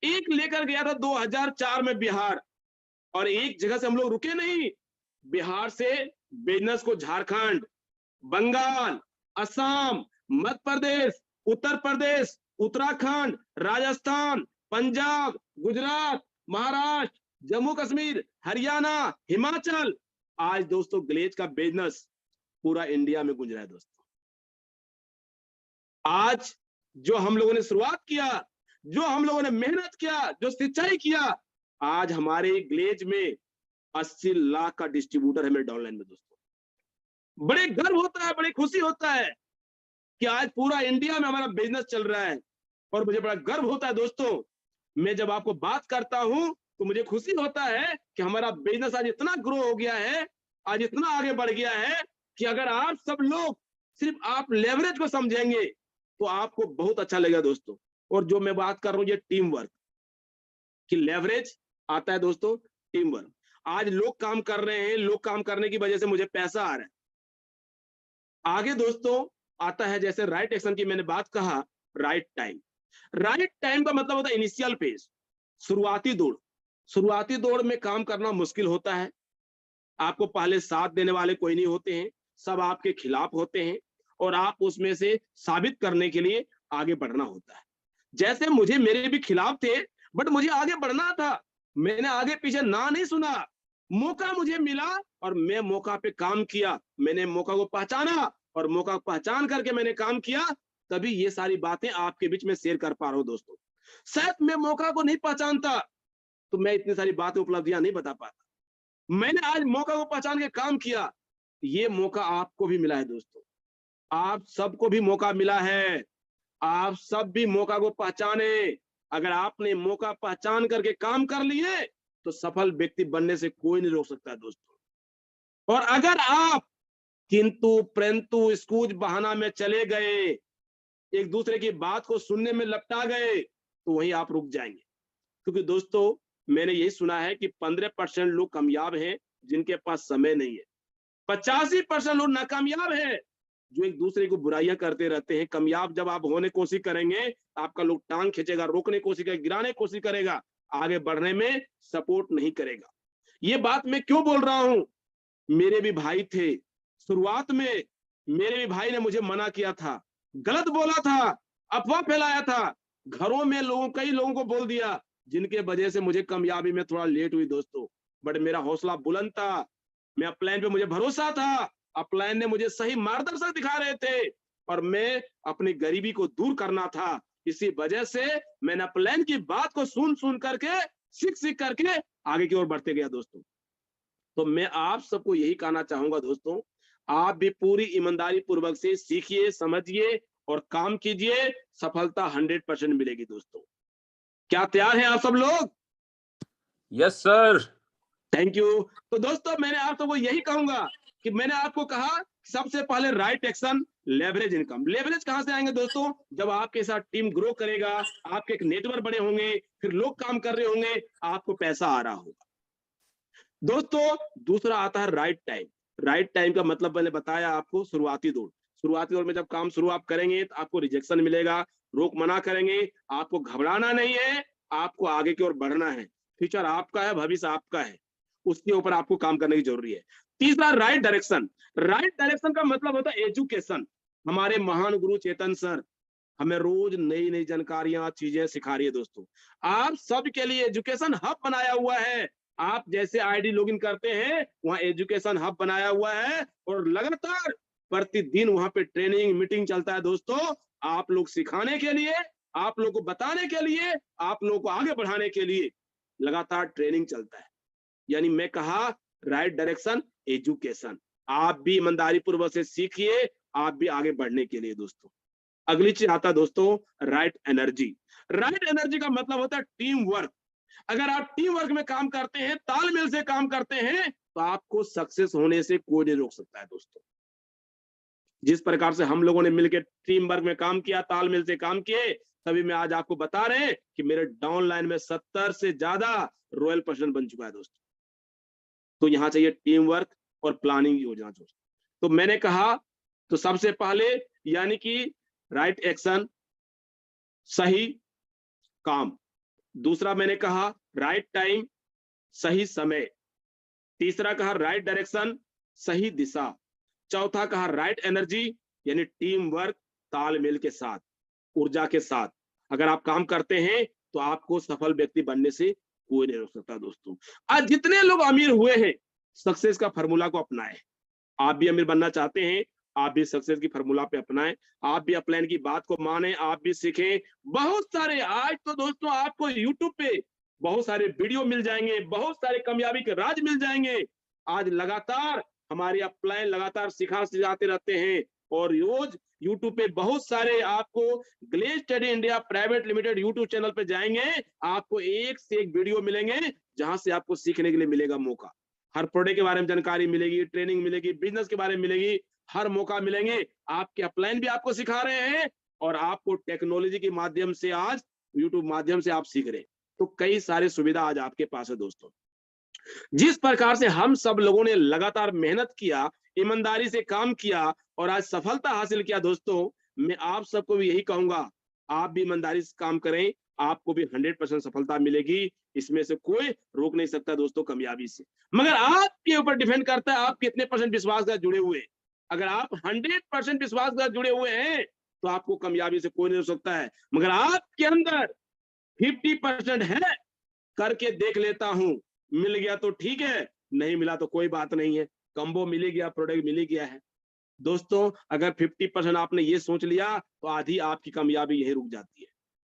एक लेकर गया था 2004 में बिहार, और एक जगह से हम लोग रुके नहीं, बिहार से बिजनेस को झारखंड, बंगाल, असम, मध्य प्रदेश, उत्तर प्रदेश, उत्तराखंड, राजस्थान, पंजाब, गुजरात, महाराष्ट्र, जम्मू कश्मीर, हरियाणा, हिमाचल, आज दोस्तों ग्लेज का बिजनेस पूरा इंडिया में गुंज रहा है दोस्तों। आज जो हम लोगों ने शुरुआत किया, जो हम लोगों ने मेहनत किया, जो सिंचाई किया, आज हमारे ग्लेज में 80 लाख का डिस्ट्रीब्यूटर है मेरे डाउनलाइन में दोस्तों। बड़े गर्व होता है, बड़ी खुशी होता है कि आज पूरा इंडिया में हमारा बिजनेस चल रहा है और मुझे बड़ा गर्व होता है दोस्तों। मैं जब आपको बात करता हूं तो मुझे खुशी होता है कि हमारा बिजनेस आज इतना ग्रो हो गया है, आज इतना आगे बढ़ गया है कि अगर आप सब लोग सिर्फ आप लेवरेज को समझेंगे तो आपको बहुत अच्छा लगेगा दोस्तों। और जो मैं बात कर रहा हूं ये टीम वर्क कि लेवरेज आता है दोस्तों, टीम वर्क। आज लोग काम कर रहे हैं, लोग काम करने की वजह से मुझे पैसा आ रहा है। आगे दोस्तों आता है जैसे राइट एक्शन की मैंने बात कहा, राइट टाइम। राइट टाइम का मतलब होता है इनिशियल फेज, शुरुआती दौड़। शुरुआती दौड़ में काम करना मुश्किल होता है, आपको पहले साथ देने वाले कोई नहीं होते हैं, सब आपके खिलाफ होते हैं और आप उसमें से साबित करने के लिए आगे बढ़ना होता है। जैसे मुझे मेरे भी खिलाफ थे बट मुझे आगे बढ़ना था, मैंने आगे पीछे ना नहीं सुना, मौका मुझे मिला और मैं मौका पे काम किया, मैंने मौका को पहचाना और मौका पहचान करके मैंने काम किया, तभी ये सारी बातें आपके बीच में शेयर कर पा रहा हूं दोस्तों। शायद मैं मौका को नहीं पहचानता तो मैं इतनी सारी बातें उपलब्धियां नहीं बता पाता। मैंने आज मौका को पहचान के काम किया, ये मौका आपको भी मिला है दोस्तों, आप सबको भी मौका मिला है, आप सब भी मौका को पहचाने। अगर आपने मौका पहचान करके काम कर लिए तो सफल व्यक्ति बनने से कोई नहीं रोक सकता दोस्तों। और अगर आप किंतु परंतु एक्सक्यूज बहाना में चले गए, एक दूसरे की बात को सुनने में लपटा गए, तो वहीं आप रुक जाएंगे। क्योंकि दोस्तों मैंने यही सुना है कि 15% लोग कामयाब हैं जिनके पास समय नहीं है, 85% लोग नाकामयाब हैं जो एक दूसरे को बुराइयां करते रहते हैं। कामयाब जब आप होने की कोशिश करेंगे, आपका लोग टांग खींचेगा, रोकने की कोशिश करेगा, गिराने की कोशिश करेगा, आगे बढ़ने में सपोर्ट नहीं करेगा। ये बात मैं क्यों बोल रहा हूं? मेरे भी भाई थे, शुरुआत में मेरे भी भाई ने मुझे मना किया था, गलत बोला था, अफवाह फैलाया था, घरों में लोगों कई लोगों को बोल दिया, जिनके वजह से मुझे कामयाबी में थोड़ा लेट हुई दोस्तों। बट मेरा हौसला बुलंद था, मैं अपलाइन पे मुझे भरोसा था, अपलाइन ने मुझे सही मार्गदर्शक दिखा रहे थे और मैं अपनी गरीबी को दूर करना था। इसी वजह से मैंने अपलाइन की बात को सुन करके, सीख करके आगे की ओर बढ़ते गया दोस्तों। तो मैं आप सबको यही कहना चाहूंगा दोस्तों, आप भी पूरी ईमानदारी पूर्वक से सीखिए, समझिए और काम कीजिए, सफलता 100% मिलेगी दोस्तों। क्या तैयार हैं आप सब लोग? Yes, sir. Thank you. तो दोस्तों मैंने आप सबको यही कहूंगा कि मैंने आपको कहा सबसे पहले right action, leverage income. Leverage कहां से आएंगे दोस्तों? जब आपके साथ टीम ग्रो करेगा, आपके एक नेटवर्क बड़े होंगे, फिर लोग काम कर रहे होंगे, आपको पैसा आ रहा होगा दोस्तों। दूसरा आता है राइट टाइम। राइट टाइम का मतलब मैंने बताया आपको, शुरुआती दौर में जब काम शुरू आप करेंगे तो आपको रिजेक्शन मिलेगा, रोक मना करेंगे, आपको घबराना नहीं है, आपको आगे की ओर बढ़ना है। फ्यूचर आपका है, भविष्य आपका है, उसके ऊपर आपको काम करने की जरूरी है। तीसरा राइट डायरेक्शन। राइट डायरेक्शन का मतलब होता है एजुकेशन। हमारे महान गुरु चेतन सर हमें रोज नई नई जानकारियां, चीजें सिखा रही है दोस्तों। आप सबके लिए एजुकेशन हब बनाया हुआ है। आप जैसे आईडी लॉगिन करते हैं, वहां एजुकेशन हब बनाया हुआ है और लगातार प्रतिदिन वहां पे ट्रेनिंग मीटिंग चलता है दोस्तों। आप लोग सिखाने के लिए, आप लोग को बताने के लिए, आप लोगों को आगे बढ़ाने के लिए लगातार ट्रेनिंग चलता है। यानी मैं कहा राइट डायरेक्शन, एजुकेशन। आप भी ईमानदारी पूर्वक से सीखिए, आप भी आगे बढ़ने के लिए दोस्तों। अगली चीज आता है दोस्तों राइट एनर्जी। राइट एनर्जी का मतलब होता है टीम वर्क। अगर आप टीम वर्क में काम करते हैं, तालमेल से काम करते हैं, तो आपको सक्सेस होने से कोई नहीं रोक सकता है दोस्तों। जिस प्रकार से हम लोगों ने मिलकर टीम वर्क में काम किया, तालमेल से काम किए, तभी मैं आज आपको बता रहे हैं कि मेरे डाउन लाइन में 70 से ज्यादा रॉयल पर्सन बन चुका है दोस्तों। तो यहां चाहिए टीम वर्क और प्लानिंग योजना दोस्तों। तो मैंने कहा, तो सबसे पहले यानी कि राइट एक्शन, सही काम। दूसरा मैंने कहा राइट टाइम, सही समय। तीसरा कहा राइट डायरेक्शन, सही दिशा। चौथा कहा राइट एनर्जी, यानी टीम वर्क, तालमेल के साथ, ऊर्जा के साथ। अगर आप काम करते हैं तो आपको सफल व्यक्ति बनने से कोई नहीं रोक सकता दोस्तों। आज जितने लोग अमीर हुए हैं, सक्सेस का फॉर्मूला को अपनाएं। आप भी अमीर बनना चाहते हैं, आप भी सक्सेस की फॉर्मूला पे अपनाएं, आप भी अपलाइन की बात को माने, आप भी सीखें। बहुत सारे आज तो दोस्तों आपको यूट्यूब पे बहुत सारे वीडियो मिल जाएंगे, बहुत सारे कामयाबी के राज मिल जाएंगे। आज लगातार हमारे अपलाइन लगातार सिखाते रहते हैं और रोज यूट्यूब पे बहुत सारे आपको glaze study India private limited YouTube channel पे जाएंगे, आपको एक से एक वीडियो मिलेंगे जहां से आपको सीखने के लिए मिलेगा मौका। हर प्रोडक्ट के बारे में जानकारी मिलेगी, ट्रेनिंग मिलेगी, बिजनेस के बारे में मिलेगी, हर मौका मिलेंगे। आपके अपलाइन भी आपको सिखा रहे हैं और आपको टेक्नोलॉजी के माध्यम से आज यूट्यूब माध्यम से आप सीख रहे हैं। तो कई सारी सुविधा आज आपके पास है दोस्तों। जिस प्रकार से हम सब लोगों ने लगातार मेहनत किया, ईमानदारी से काम किया और आज सफलता हासिल किया दोस्तों, मैं आप सबको भी यही कहूंगा, आप भी ईमानदारी से काम करें, आपको भी 100% सफलता मिलेगी। इसमें से कोई रोक नहीं सकता दोस्तों कामयाबी से। मगर आपके ऊपर डिपेंड करता है आप कितने परसेंट विश्वास के साथ जुड़े हुए। अगर आप 100% विश्वास के साथ जुड़े हुए हैं तो आपको कामयाबी से कोई नहीं रोक सकता है। मगर आपके अंदर 50% है, करके देख लेता हूं, मिल गया तो ठीक है, नहीं मिला तो कोई बात नहीं है, कम्बो मिल गया, प्रोडक्ट मिल गया है दोस्तों। अगर 50% आपने ये सोच लिया तो आधी आपकी कामयाबी यही रुक जाती है।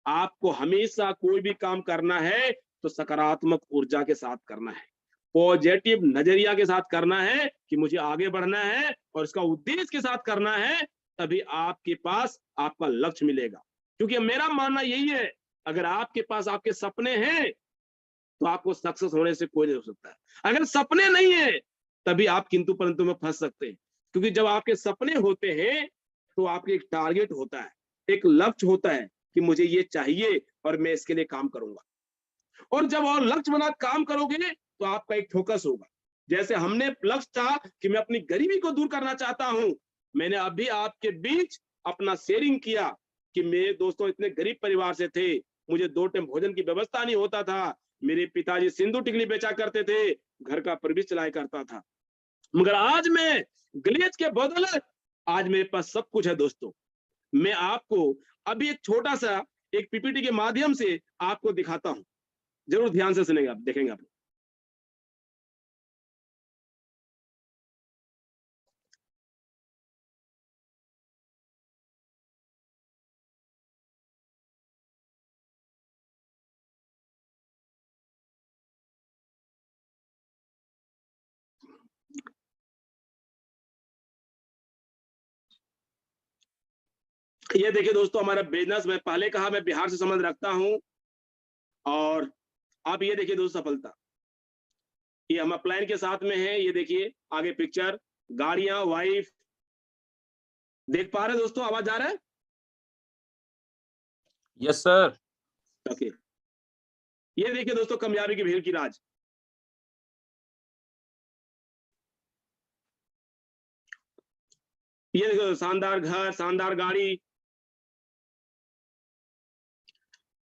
आपको हमेशा कोई भी काम करना है तो सकारात्मक ऊर्जा के साथ करना है, पॉजिटिव नजरिया के साथ करना है कि मुझे आगे बढ़ना है और इसका उद्देश्य के साथ करना है, तभी आपके पास आपका लक्ष्य मिलेगा। क्योंकि मेरा मानना यही है, अगर आपके पास आपके सपने हैं तो आपको सक्सेस होने से कोई नहीं हो सकता है। अगर सपने नहीं है तभी आप किंतु परंतु में फंस सकते हैं। क्योंकि जब आपके सपने होते हैं तो आपके एक टारगेट होता है, एक लक्ष्य होता है कि मुझे ये चाहिए और मैं इसके लिए काम करूंगा। और जब और लक्ष्य बना काम करोगे तो आपका एक फोकस होगा। जैसे हमने लक्ष्य था कि मैं अपनी गरीबी को दूर करना चाहता हूं, मैंने अभी आपके बीच अपना शेयरिंग किया कि मेरे दोस्तों इतने गरीब परिवार से थे, मुझे 2 टाइम भोजन की व्यवस्था नहीं होता था, मेरे पिताजी सिंदूर टिकली बेचा करते थे, घर का परवरिश चलाया करता था, मगर आज मैं ग्लेज के बदौलत आज मेरे पास सब कुछ है दोस्तों। मैं आपको अभी एक छोटा सा एक पीपीटी के माध्यम से आपको दिखाता हूं, जरूर ध्यान से सुनेंगे आप, देखेंगे आप। ये देखिए दोस्तों, हमारा बिजनेस, मैं पहले कहा मैं बिहार से संबंध रखता हूं, और आप ये देखिए दोस्तों सफलता, ये हम अपलाइन के साथ में है। ये देखिए आगे पिक्चर, गाड़ियां, वाइफ, देख पा रहे हैं दोस्तों, आवाज आ रहा है? Yes sir. ओके, ये देखिए दोस्तों कामयाबी की भीड़ की राज। ये देखो शानदार घर, शानदार गाड़ी,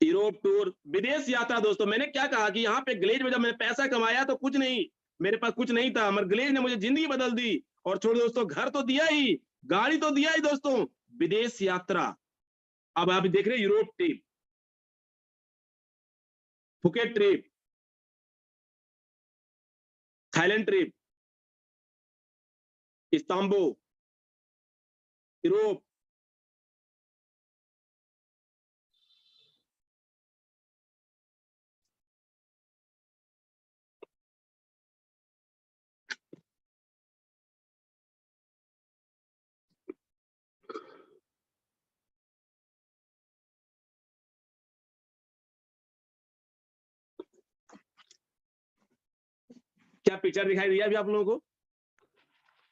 यूरोप टूर, विदेश यात्रा। दोस्तों मैंने क्या कहा कि यहाँ पे ग्लेज में जब मैंने पैसा कमाया तो कुछ नहीं, मेरे पास कुछ नहीं था, मगर ग्लेज ने मुझे जिंदगी बदल दी। और छोड़ो दोस्तों, घर तो दिया ही, गाड़ी तो दिया ही दोस्तों, विदेश यात्रा। अब आप देख रहे हैं Europe trip, Phuket trip, Thailand trip, Istanbul, Europe. क्या पिक्चर दिखाई दिया अभी आप लोगों को?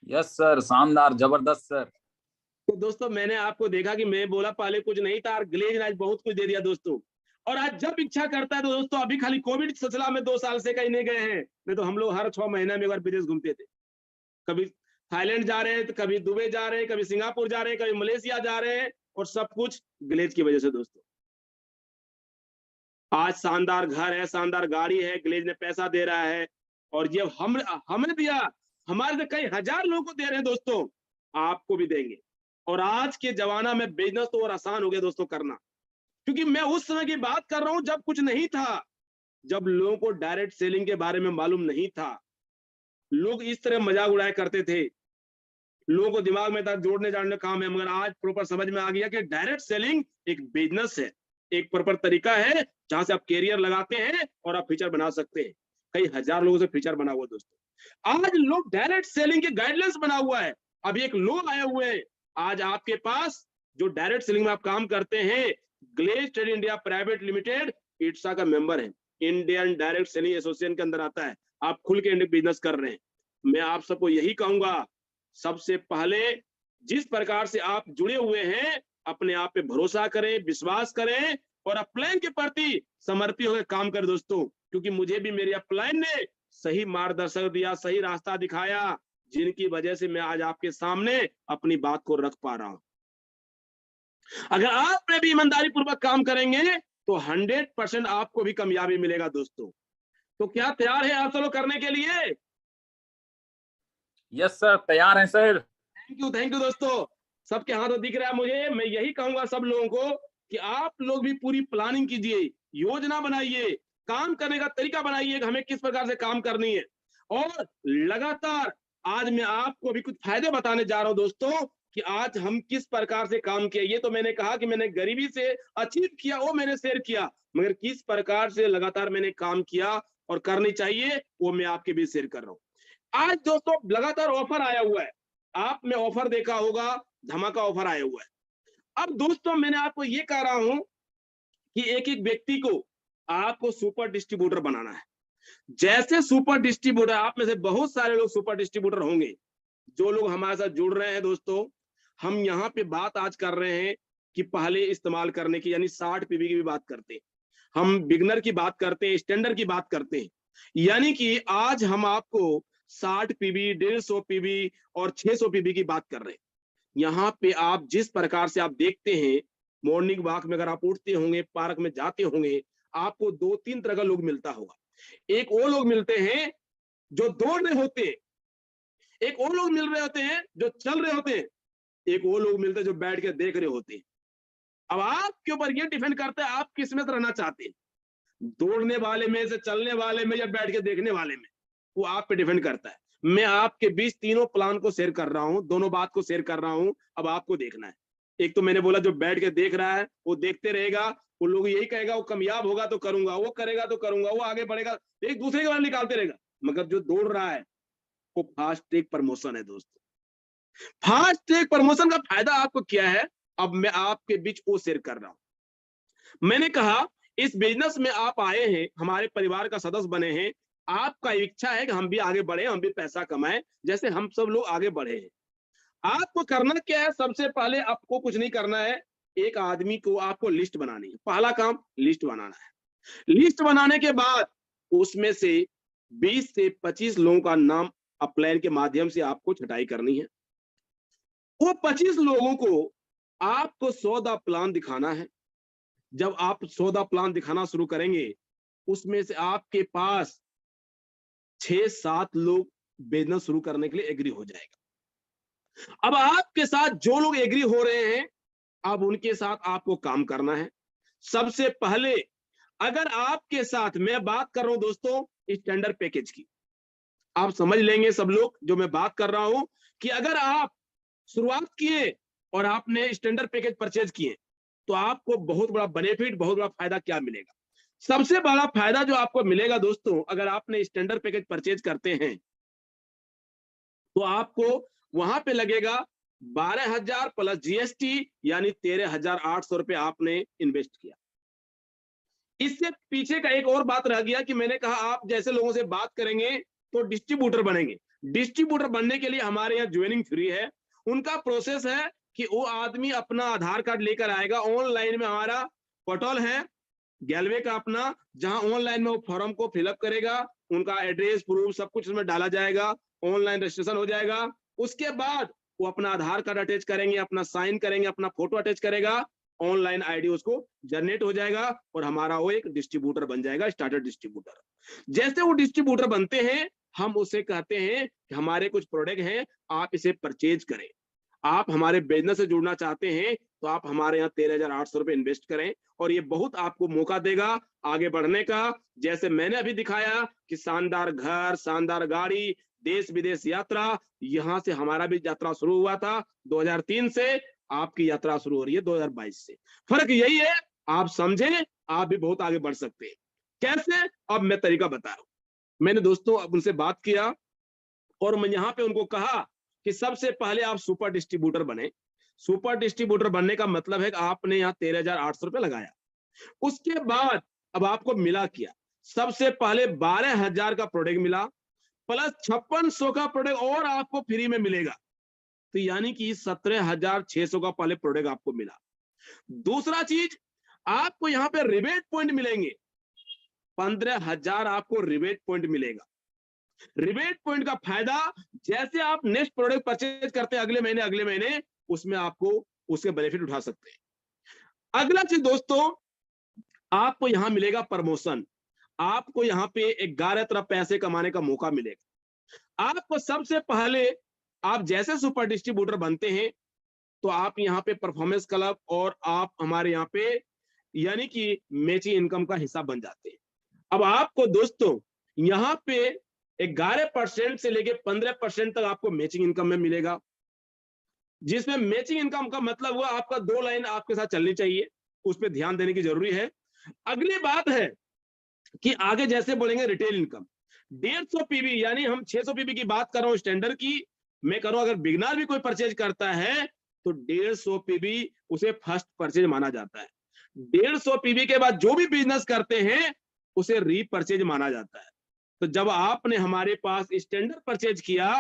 यस सर, शानदार, जबरदस्त सर। तो दोस्तों मैंने आपको देखा कि मैं बोला पहले कुछ नहीं था, और ग्लेज ने आज बहुत कुछ दे दिया दोस्तों। और आज जब इच्छा करता है तो दोस्तों, अभी खाली कोविड सिलसिला में 2 साल से कहीं नहीं गए हैं, नहीं तो हम लोग हर 6 महीने में एक बार विदेश घूमते थे। कभी थाईलैंड जा रहे हैं, तो कभी दुबई जा रहे हैं, कभी सिंगापुर जा रहे हैं, कभी मलेशिया जा रहे हैं, और सब कुछ ग्लेज की वजह से दोस्तों। आज शानदार घर है, शानदार गाड़ी है, ग्लेज ने पैसा दे रहा है। और ये हमने दिया, हमारे से कई हजार लोगों को दे रहे हैं दोस्तों, आपको भी देंगे। और आज के जमाना में बिजनेस तो और आसान हो गया दोस्तों करना, क्योंकि मैं उस समय की बात कर रहा हूं जब कुछ नहीं था, जब लोगों को डायरेक्ट सेलिंग के बारे में मालूम नहीं था, लोग इस तरह मजाक उड़ाया करते थे, लोगों को दिमाग में था जोड़ने जाड़ने काम है। मगर आज प्रॉपर समझ में आ गया कि डायरेक्ट सेलिंग एक बिजनेस है, एक प्रॉपर तरीका है जहां से आप कैरियर लगाते हैं और आप फीचर बना सकते हैं। कई हजार लोगों से फीचर बना हुआ दोस्तों। आज लोग डायरेक्ट सेलिंग के गाइडलाइंस बना हुआ है, अभी एक लोग आए हुए हैं आज आपके पास जो डायरेक्ट सेलिंग में आप काम करते हैं। Glaze trade India private limited इट्सा का मेंबर है, इंडियन डायरेक्ट सेलिंग एसोसिएशन के अंदर आता है। आप खुल के बिजनेस कर रहे हैं, मैं आप सबको यही कहूंगा, सबसे पहले जिस प्रकार से आप जुड़े हुए हैं, अपने आप पे भरोसा करें, विश्वास करें, और अपलाइन के प्रति समर्पित होकर काम करें दोस्तों। क्योंकि मुझे भी मेरी अपलाइन ने सही मार्गदर्शक दिया, सही रास्ता दिखाया, जिनकी वजह से मैं आज आपके सामने अपनी बात को रख पा रहा हूं। अगर आप में भी ईमानदारी पूर्वक काम करेंगे तो 100% आपको भी कामयाबी मिलेगा दोस्तों। तो क्या तैयार है आप सब लोग करने के लिए? यस सर, तैयार हैं सर। थैंक यू दोस्तों, सबके हाथों दिख रहा है मुझे। मैं यही कहूंगा सब लोगों को कि आप लोग भी पूरी प्लानिंग कीजिए, योजना बनाइए, काम करने का तरीका बनाइए कि हमें किस प्रकार से काम करनी है। और लगातार आज मैं आपको भी कुछ फायदे बताने जा रहा हूं दोस्तों कि आज हम किस प्रकार से काम किए। ये तो मैंने कहा कि मैंने गरीबी से अचीव किया, वो मैंने शेयर किया, मगर किस प्रकार से लगातार मैंने काम किया और करनी चाहिए वो मैं आपके बीच शेयर कर रहा हूं। आज दोस्तों लगातार ऑफर आया हुआ है, आपने ऑफर देखा होगा, धमाका ऑफर आया हुआ है। अब दोस्तों मैंने आपको ये कह रहा हूं कि एक एक व्यक्ति को आपको सुपर डिस्ट्रीब्यूटर बनाना है। जैसे सुपर डिस्ट्रीब्यूटर, आप में से बहुत सारे लोग सुपर डिस्ट्रीब्यूटर होंगे जो लोग हमारे साथ जुड़ रहे हैं। दोस्तों, हम यहाँ पे बात आज कर रहे हैं कि पहले इस्तेमाल करने की, यानी 60 पीबी की भी बात करते हैं, हम बिगनर की बात करते हैं, स्टैंडर्ड की बात करते हैं। यानी कि आज हम आपको 60 पीबी, 150 पीबी और 600 पीबी की बात कर रहे हैं। यहाँ पे आप जिस प्रकार से आप देखते हैं, मॉर्निंग वॉक में अगर आप उठते होंगे, पार्क में जाते होंगे, आपको 2-3 तरह का लोग मिलता होगा। एक वो लोग मिलते हैं जो दौड़ रहे होते हैं, एक वो लोग मिल रहे होते हैं जो चल रहे होते हैं, एक वो लोग मिलते हैं जो बैठ के देख रहे होते हैं। अब आपके ऊपर ये डिपेंड करता है आप किस में रहना चाहते हैं, दौड़ने वाले में से, चलने वाले में, या बैठ के देखने वाले में, वो आप पे डिपेंड करता है। मैं आपके बीच तीनों प्लान को शेयर कर रहा हूं, दोनों बात को शेयर कर रहा हूं। अब आपको देखना है। एक तो मैंने बोला जो बैठ के देख रहा है वो देखते रहेगा, वो लोग यही कहेगा वो कामयाब होगा तो करूंगा, वो करेगा तो करूंगा, वो आगे बढ़ेगा, एक दूसरे के बारे में निकालते रहेगा। मगर जो दौड़ रहा है वो फास्ट ट्रैक प्रमोशन है। दोस्तों, फास्ट ट्रैक प्रमोशन का फायदा आपको क्या है, अब मैं आपके बीच वो शेयर कर रहा हूं। मैंने कहा इस बिजनेस में आप आए हैं, हमारे परिवार का सदस्य बने हैं, आपका इच्छा है कि हम भी आगे बढ़े, हम भी पैसा कमाएं जैसे हम सब लोग आगे बढ़े हैं। आपको करना क्या है, सबसे पहले आपको कुछ नहीं करना है, एक आदमी को आपको लिस्ट बनानी है। पहला काम लिस्ट बनाना है। लिस्ट बनाने के बाद उसमें से 20 से 25 लोगों का नाम अपलाइन के माध्यम से आपको छटाई करनी है। वो 25 लोगों को आपको सौदा प्लान दिखाना है। जब आप सौदा प्लान दिखाना शुरू करेंगे, उसमें से आपके पास 6-7 लोग बिजनेस शुरू करने के लिए एग्री हो जाएगा। अब आपके साथ जो लोग एग्री हो रहे हैं, अब उनके साथ आपको काम करना है। सबसे पहले अगर आपके साथ, मैं बात कर रहा हूं दोस्तों स्टैंडर्ड पैकेज की, आप समझ लेंगे सब लोग जो मैं बात कर रहा हूं, कि अगर आप शुरुआत किए और आपने स्टैंडर्ड पैकेज परचेज किए तो आपको बहुत बड़ा बेनिफिट, बहुत बड़ा फायदा क्या मिलेगा। सबसे बड़ा फायदा जो आपको मिलेगा दोस्तों, अगर आपने स्टैंडर्ड पैकेज परचेज करते हैं तो आपको वहां पे लगेगा 12,000 प्लस जीएसटी, यानी 13,800 रुपए आपने इन्वेस्ट किया। इससे पीछे का एक और बात रह गया कि मैंने कहा आप जैसे लोगों से बात करेंगे तो डिस्ट्रीब्यूटर बनेंगे। डिस्ट्रीब्यूटर बनने के लिए हमारे यहाँ ज्वाइनिंग फ्री है। उनका प्रोसेस है कि वो आदमी अपना आधार कार्ड लेकर आएगा, ऑनलाइन में हमारा पोर्टल है गैलवे का अपना, जहां ऑनलाइन में वो फॉर्म को फिलअप करेगा, उनका एड्रेस प्रूफ सब कुछ उसमें डाला जाएगा, ऑनलाइन रजिस्ट्रेशन हो जाएगा। उसके बाद वो अपना आधार कार्ड अटैच करेंगे, अपना साइन करेंगे, अपना फोटो अटैच करेगा, ऑनलाइन आईडी उसको जनरेट हो जाएगा और हमारा वो एक डिस्ट्रीब्यूटर बन जाएगा, स्टार्टर डिस्ट्रीब्यूटर। जैसे वो डिस्ट्रीब्यूटर बनते हैं, हम उसे कहते हैं कि हमारे कुछ प्रोडक्ट हैं, आप इसे परचेज करें। आप हमारे बिजनेस से जुड़ना चाहते हैं तो आप हमारे यहाँ 13,800 रुपए इन्वेस्ट करें, और ये बहुत आपको मौका देगा आगे बढ़ने का। जैसे मैंने अभी दिखाया कि शानदार घर, शानदार गाड़ी, देश विदेश यात्रा, यहां से हमारा भी यात्रा शुरू हुआ था 2003 से, आपकी यात्रा शुरू हो रही है 2022 से। फर्क यही है, आप समझें, आप भी बहुत आगे बढ़ सकते हैं। कैसे, अब मैं तरीका बता रहा हूं। मैंने दोस्तों अब उनसे बात किया और मैं यहाँ पे उनको कहा कि सबसे पहले आप सुपर डिस्ट्रीब्यूटर बने। सुपर डिस्ट्रीब्यूटर बनने का मतलब है कि आपने यहाँ 13,800 रुपए लगाया। उसके बाद अब आपको मिला क्या, सबसे पहले 12,000 का प्रोडक्ट मिला, प्लस 5600 का प्रोडक्ट और आपको फ्री में मिलेगा, तो यानी कि 17,600 का पहले प्रोडक्ट आपको मिला। दूसरा चीज, आपको यहाँ पे रिबेट पॉइंट मिलेंगे, 15,000 आपको रिबेट पॉइंट मिलेगा। रिबेट पॉइंट का फायदा, जैसे आप नेक्स्ट प्रोडक्ट परचेज करते हैं अगले महीने, उसमें आपको उसके बेनिफिट उठा सकते हैं। अगला चीज दोस्तों, आपको यहां मिलेगा प्रमोशन। आपको यहाँ पे 11 तरह पैसे कमाने का मौका मिलेगा। आपको सबसे पहले, आप जैसे सुपर डिस्ट्रीब्यूटर बनते हैं तो आप यहाँ पे परफॉर्मेंस क्लब और आप हमारे यहाँ पे यानी कि मैचिंग इनकम का हिस्सा बन जाते हैं। अब आपको दोस्तों यहाँ पे 11% से लेके 15% तक आपको मैचिंग इनकम में मिलेगा, जिसमें मैचिंग इनकम का मतलब हुआ आपका 2 लाइन आपके साथ चलनी चाहिए, उस पर ध्यान देने की जरूरी है। अगली बात है कि आगे जैसे बोलेंगे रिटेल इनकम, 150 पीबी, यानी हम 600 पीबी की बात कर रहा हूं स्टैंडर्ड की, मैं कह रहा हूं अगर बिगनर भी कोई परचेज करता है तो 150 पीबी उसे फर्स्ट परचेज माना जाता है। 150 पीबी के बाद जो भी बिजनेस करते हैं उसे रीपरचेज माना जाता है। तो जब आपने हमारे पास स्टैंडर्ड परचेज किया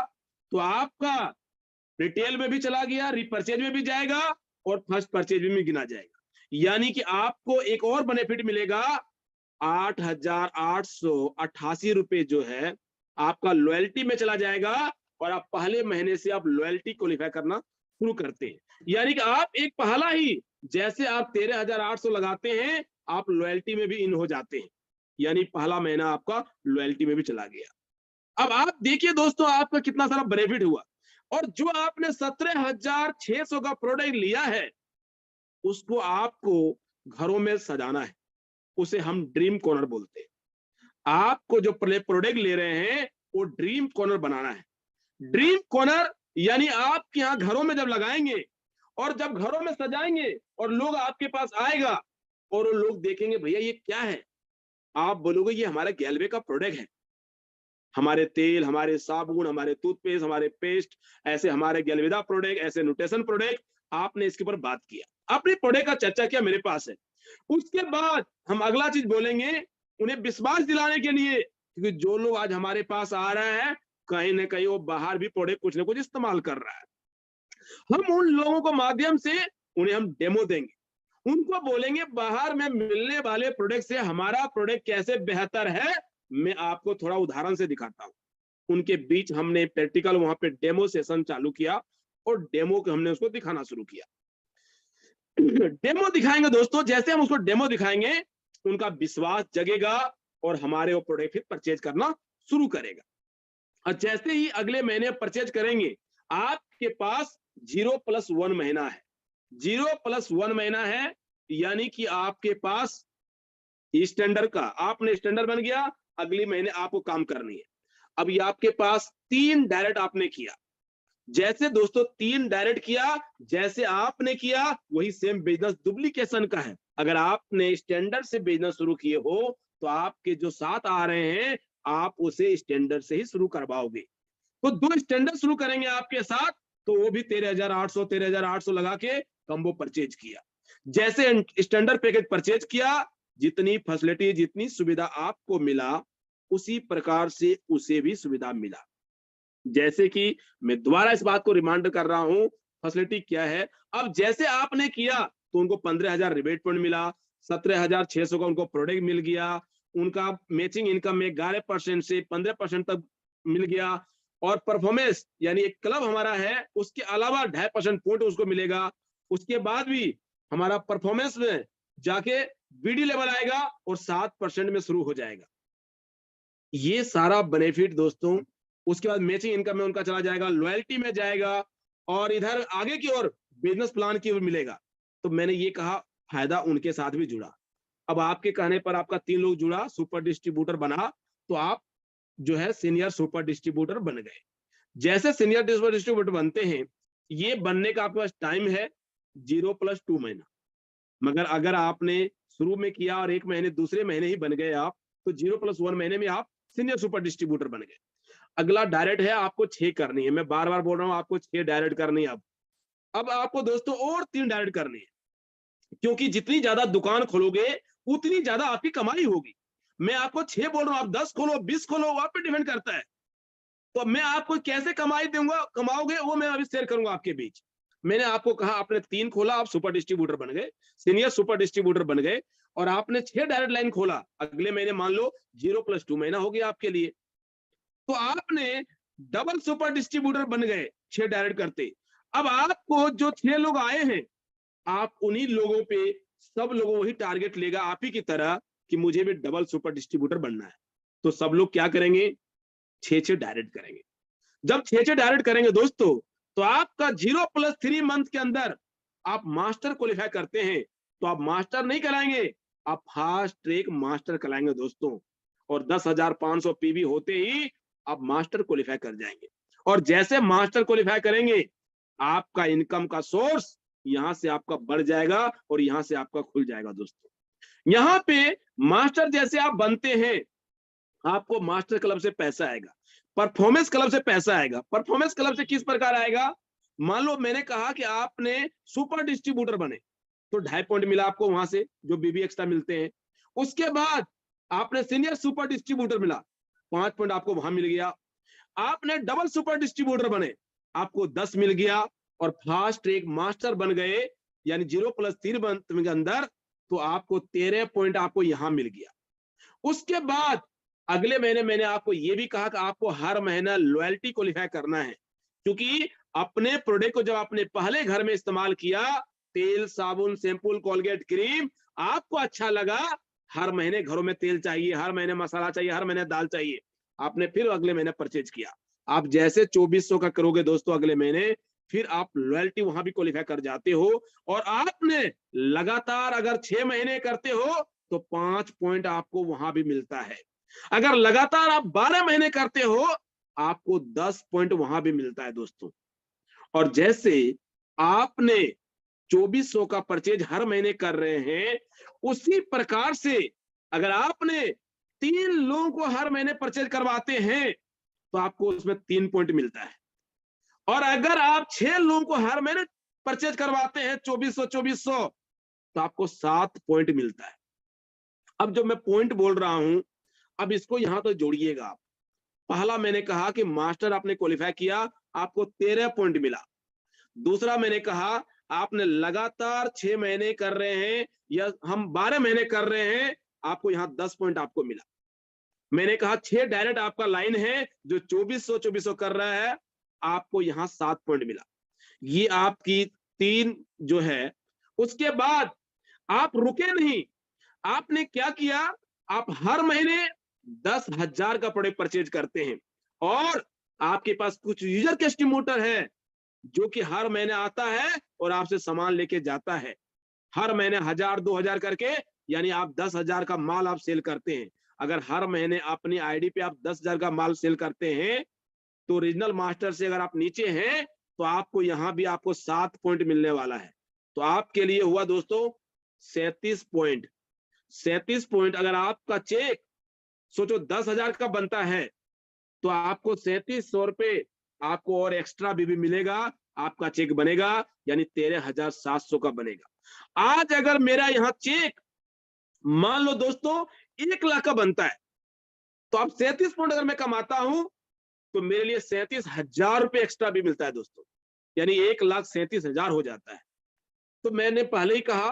तो आपका रिटेल में भी चला गया, रिपर्चेज में भी जाएगा और फर्स्ट परचेज में भी गिना जाएगा। यानी कि आपको एक और बेनिफिट मिलेगा, 8,888 रुपए जो है आपका लॉयल्टी में चला जाएगा और आप पहले महीने से आप लॉयल्टी क्वालिफाई करना शुरू करते हैं। यानी कि आप एक पहला ही, जैसे आप 13,800 लगाते हैं, आप लॉयल्टी में भी इन हो जाते हैं, यानी पहला महीना आपका लॉयल्टी में भी चला गया। अब आप देखिए दोस्तों, आपका कितना सारा बेनिफिट हुआ। और जो आपने 17,600 का प्रोडक्ट लिया है, उसको आपको घरों में सजाना है, उसे हम ड्रीम कॉर्नर बोलते हैं। आपको जो प्रोडक्ट ले रहे हैं वो ड्रीम कॉर्नर बनाना है। ड्रीम कॉर्नर यानी आपके यहाँ घरों में जब लगाएंगे और जब घरों में सजाएंगे और लोग आपके पास आएगा और वो लोग देखेंगे भैया ये क्या है, आप बोलोगे ये हमारा गैलवे का प्रोडक्ट है। हमारे तेल, हमारे साबुन, हमारे टूथपेस्ट, हमारे पेस्ट, ऐसे हमारे गैलवेदा प्रोडक्ट, ऐसे न्यूट्रिशन प्रोडक्ट, आपने इसके ऊपर बात किया, अपने प्रोडक्ट का चर्चा किया, मेरे पास है। उसके बाद हम अगला चीज बोलेंगे, उन्हें विश्वास दिलाने के लिए, क्योंकि जो लोग आज हमारे पास आ रहे हैं कहीं ना कहीं वो बाहर भी प्रोडक्ट कुछ ना कुछ इस्तेमाल कर रहा है। हम उन लोगों को माध्यम से उन्हें हम डेमो देंगे, उनको बोलेंगे बाहर में मिलने वाले प्रोडक्ट से हमारा प्रोडक्ट कैसे बेहतर है। मैं आपको थोड़ा उदाहरण से दिखाता हूं। उनके बीच हमने प्रैक्टिकल वहां पे डेमो सेशन चालू किया और डेमो को हमने उसको दिखाना शुरू किया। डेमो दिखाएंगे दोस्तों, जैसे हम उसको डेमो दिखाएंगे उनका विश्वास जगेगा और हमारे वो प्रोडक्ट फिर परचेज करना शुरू करेगा। और जैसे ही अगले महीने परचेज करेंगे, आपके पास 0+1 महीना है। 0+1 महीना है, यानी कि आपके पास स्टैंडर्ड का, आपने स्टैंडर्ड बन गया, अगले महीने आपको काम करनी है। अब ये आपके पास 3 डायरेक्ट आपने किया। जैसे दोस्तों 3 डायरेक्ट किया, जैसे आपने किया वही सेम बिजनेस डुप्लीकेशन का है। अगर आपने स्टैंडर्ड से बिजनेस शुरू किए हो तो आपके जो साथ आ रहे हैं आप उसे स्टैंडर्ड से ही शुरू करवाओगे। तो 2 स्टैंडर्ड शुरू करेंगे आपके साथ, तो वो भी 13,800 लगा के कम्बो परचेज किया। जैसे स्टैंडर्ड पैकेज परचेज किया, जितनी फैसिलिटी, जितनी सुविधा आपको मिला, उसी प्रकार से उसे भी सुविधा मिला। जैसे कि मैं दोबारा इस बात को रिमाइंड कर रहा हूं, फैसिलिटी क्या है। अब जैसे आपने किया तो उनको 15,000 रिबेट पॉइंट मिला, 17,600 का उनको प्रोडक्ट मिल गया, उनका मैचिंग इनकम में 11% से 15% तक मिल गया। और परफॉर्मेंस यानी एक क्लब हमारा है, उसके अलावा 2.5% पॉइंट उसको मिलेगा। उसके बाद भी हमारा परफॉर्मेंस में जाके बीडी लेवल आएगा और 7% में शुरू हो जाएगा। ये सारा बेनिफिट दोस्तों, उसके बाद मैचिंग इनकम में उनका चला जाएगा, लॉयल्टी में जाएगा और इधर आगे की ओर बिजनेस प्लान की ओर मिलेगा। तो मैंने ये कहा फायदा उनके साथ भी जुड़ा। अब आपके कहने पर आपका 3 लोग जुड़ा, सुपर डिस्ट्रीब्यूटर बना, तो आप जो है सीनियर सुपर डिस्ट्रीब्यूटर बन गए। जैसे सीनियर सुपर डिस्ट्रीब्यूटर बनते हैं, ये बनने का आपके पास टाइम है 0+2 महीना। मगर अगर आपने शुरू में किया और 1 महीने दूसरे महीने ही बन गए आप, तो 0+1 महीने में आप सीनियर सुपर डिस्ट्रीब्यूटर बन गए। अगला डायरेक्ट है, आपको 6 करनी है। मैं बार बार बोल रहा हूं, आपको 6 डायरेक्ट करनी है। अब आपको दोस्तों और 3 डायरेक्ट करनी है, क्योंकि जितनी ज्यादा दुकान खोलोगे उतनी ज्यादा आपकी कमाई होगी। मैं आपको 6 बोल रहा हूं, आप 10 खोलो 20 खोलो, वो आप पे डिपेंड करता है। तो मैं आपको कैसे कमाई दूंगा, कमाओगे, वो मैं अभी शेयर करूंगा आपके बीच। मैंने आपको कहा आपने 3 खोला, आप सुपर डिस्ट्रीब्यूटर बन गए, सीनियर सुपर डिस्ट्रीब्यूटर बन गए, और आपने 6 डायरेक्ट लाइन खोला। अगले महीने मान लो 0+2 महीना हो गया आपके लिए, तो आपने डबल सुपर डिस्ट्रीब्यूटर बन गए 6 डायरेक्ट करते। अब आपको जो 6 लोग आए हैं, आप उन्हीं लोगों पे, सब लोगों वही टारगेट लेगा आप ही की तरह कि मुझे भी डबल सुपर डिस्ट्रीब्यूटर बनना है। तो सब लोग क्या करेंगे, 6 डायरेक्ट करेंगे। जब 6 डायरेक्ट करेंगे दोस्तों, तो आपका 0+3 मंथ के अंदर आप मास्टर क्वालिफाई करते हैं, तो आप मास्टर नहीं कराएंगे, आप फास्ट ट्रैक मास्टर कराएंगे दोस्तों। और 10,500 पीवी होते ही आप मास्टर क्वालिफाई कर जाएंगे। और जैसे मास्टर क्वालिफाई करेंगे, आपका इनकम का सोर्स यहां से आपका बढ़ जाएगा और यहां से आपका खुल जाएगा दोस्तों। यहां पे मास्टर जैसे आप बनते हैं, आपको मास्टर क्लब से पैसा आएगा, परफॉर्मेंस क्लब से पैसा आएगा। परफॉर्मेंस क्लब से किस प्रकार आएगा, मान लो मैंने कहा कि आपने सुपर डिस्ट्रीब्यूटर बने, तो 2.5 पॉइंट मिला आपको वहां से, जो बीबी एक्स्ट्रा मिलते हैं। उसके बाद आपने सीनियर सुपर डिस्ट्रीब्यूटर मिला, 5 पॉइंट आपको वहां मिल गया। आपने डबल सुपर डिस्ट्रीब्यूटर बने, आपको 10 मिल गया। और फास्ट ट्रैक मास्टर बन गए, यानी 0+3 के अंदर, तो आपको 13 पॉइंट आपको यहां मिल गया। उसके बाद अगले महीने मैंने आपको यह भी कहा कि आपको हर महीना लॉयल्टी क्वालिफाई करना है, क्योंकि अपने प्रोडक्ट को जब आपने पहले घर में इस्तेमाल किया, तेल, साबुन, शैम्पू, कोलगेट, क्रीम, आपको अच्छा लगा, हर महीने घरों में तेल चाहिए, हर महीने मसाला चाहिए, हर महीने दाल चाहिए, आपने फिर अगले महीने परचेज किया। आप जैसे 2400 का करोगे दोस्तों अगले महीने, फिर आप लॉयल्टी वहां भी क्वालिफाई कर जाते हो। और आपने लगातार अगर 6 महीने करते हो तो 5 पॉइंट आपको वहां भी मिलता है। अगर लगातार आप 12 महीने करते हो, आपको 10 पॉइंट वहां भी मिलता है दोस्तों। और जैसे आपने 2400 का परचेज हर महीने कर रहे हैं, उसी प्रकार से अगर आपने 3 लोगों को हर महीने परचेज करवाते हैं तो आपको उसमें 3 पॉइंट मिलता है। और अगर आप 6 लोगों को हर महीने परचेज करवाते हैं 2400 तो आपको 7 पॉइंट मिलता है। अब जब मैं पॉइंट बोल रहा हूं, अब इसको यहां तो जोड़िएगा आप। पहला मैंने कहा कि मास्टर आपने क्वालिफाई किया, आपको 13 पॉइंट मिला। दूसरा मैंने कहा आपने लगातार 6 महीने कर रहे हैं या हम 12 महीने कर रहे हैं, आपको यहां 10 पॉइंट आपको मिला। मैंने कहा 6 डायरेक्ट आपका लाइन है जो 2400 कर रहा है, आपको यहां 7 पॉइंट मिला। ये आपकी 3 जो है। उसके बाद आप रुके नहीं, आपने क्या किया, आप हर महीने 10,000 का प्रोडक्ट परचेज करते हैं और आपके पास कुछ यूजर कस्टमर है जो कि हर महीने आता है और आपसे सामान लेके जाता है। हर महीने 1000-2000 करके, यानी आप 10,000 का माल आप सेल करते हैं। अगर हर महीने अपनी आईडी पे आप 10,000 का माल सेल करते हैं, तो रीजनल मास्टर से अगर आप नीचे हैं तो आपको यहां भी आपको 7 पॉइंट मिलने वाला है। तो आपके लिए हुआ दोस्तों 37 पॉइंट। 37 पॉइंट। अगर आपका चेक सोचो 10,000 का बनता है तो आपको 3700 रुपए आपको और एक्स्ट्रा भी मिलेगा, आपका चेक बनेगा, यानी 13,700 का बनेगा। आज अगर मेरा यहां चेक मान लो दोस्तों 1 लाख का बनता है, तो अब 37 पॉइंट अगर मैं कमाता हूं तो मेरे लिए 37,000 रुपए एक्स्ट्रा भी मिलता है दोस्तों, यानी 1,37,000 हो जाता है। तो मैंने पहले ही कहा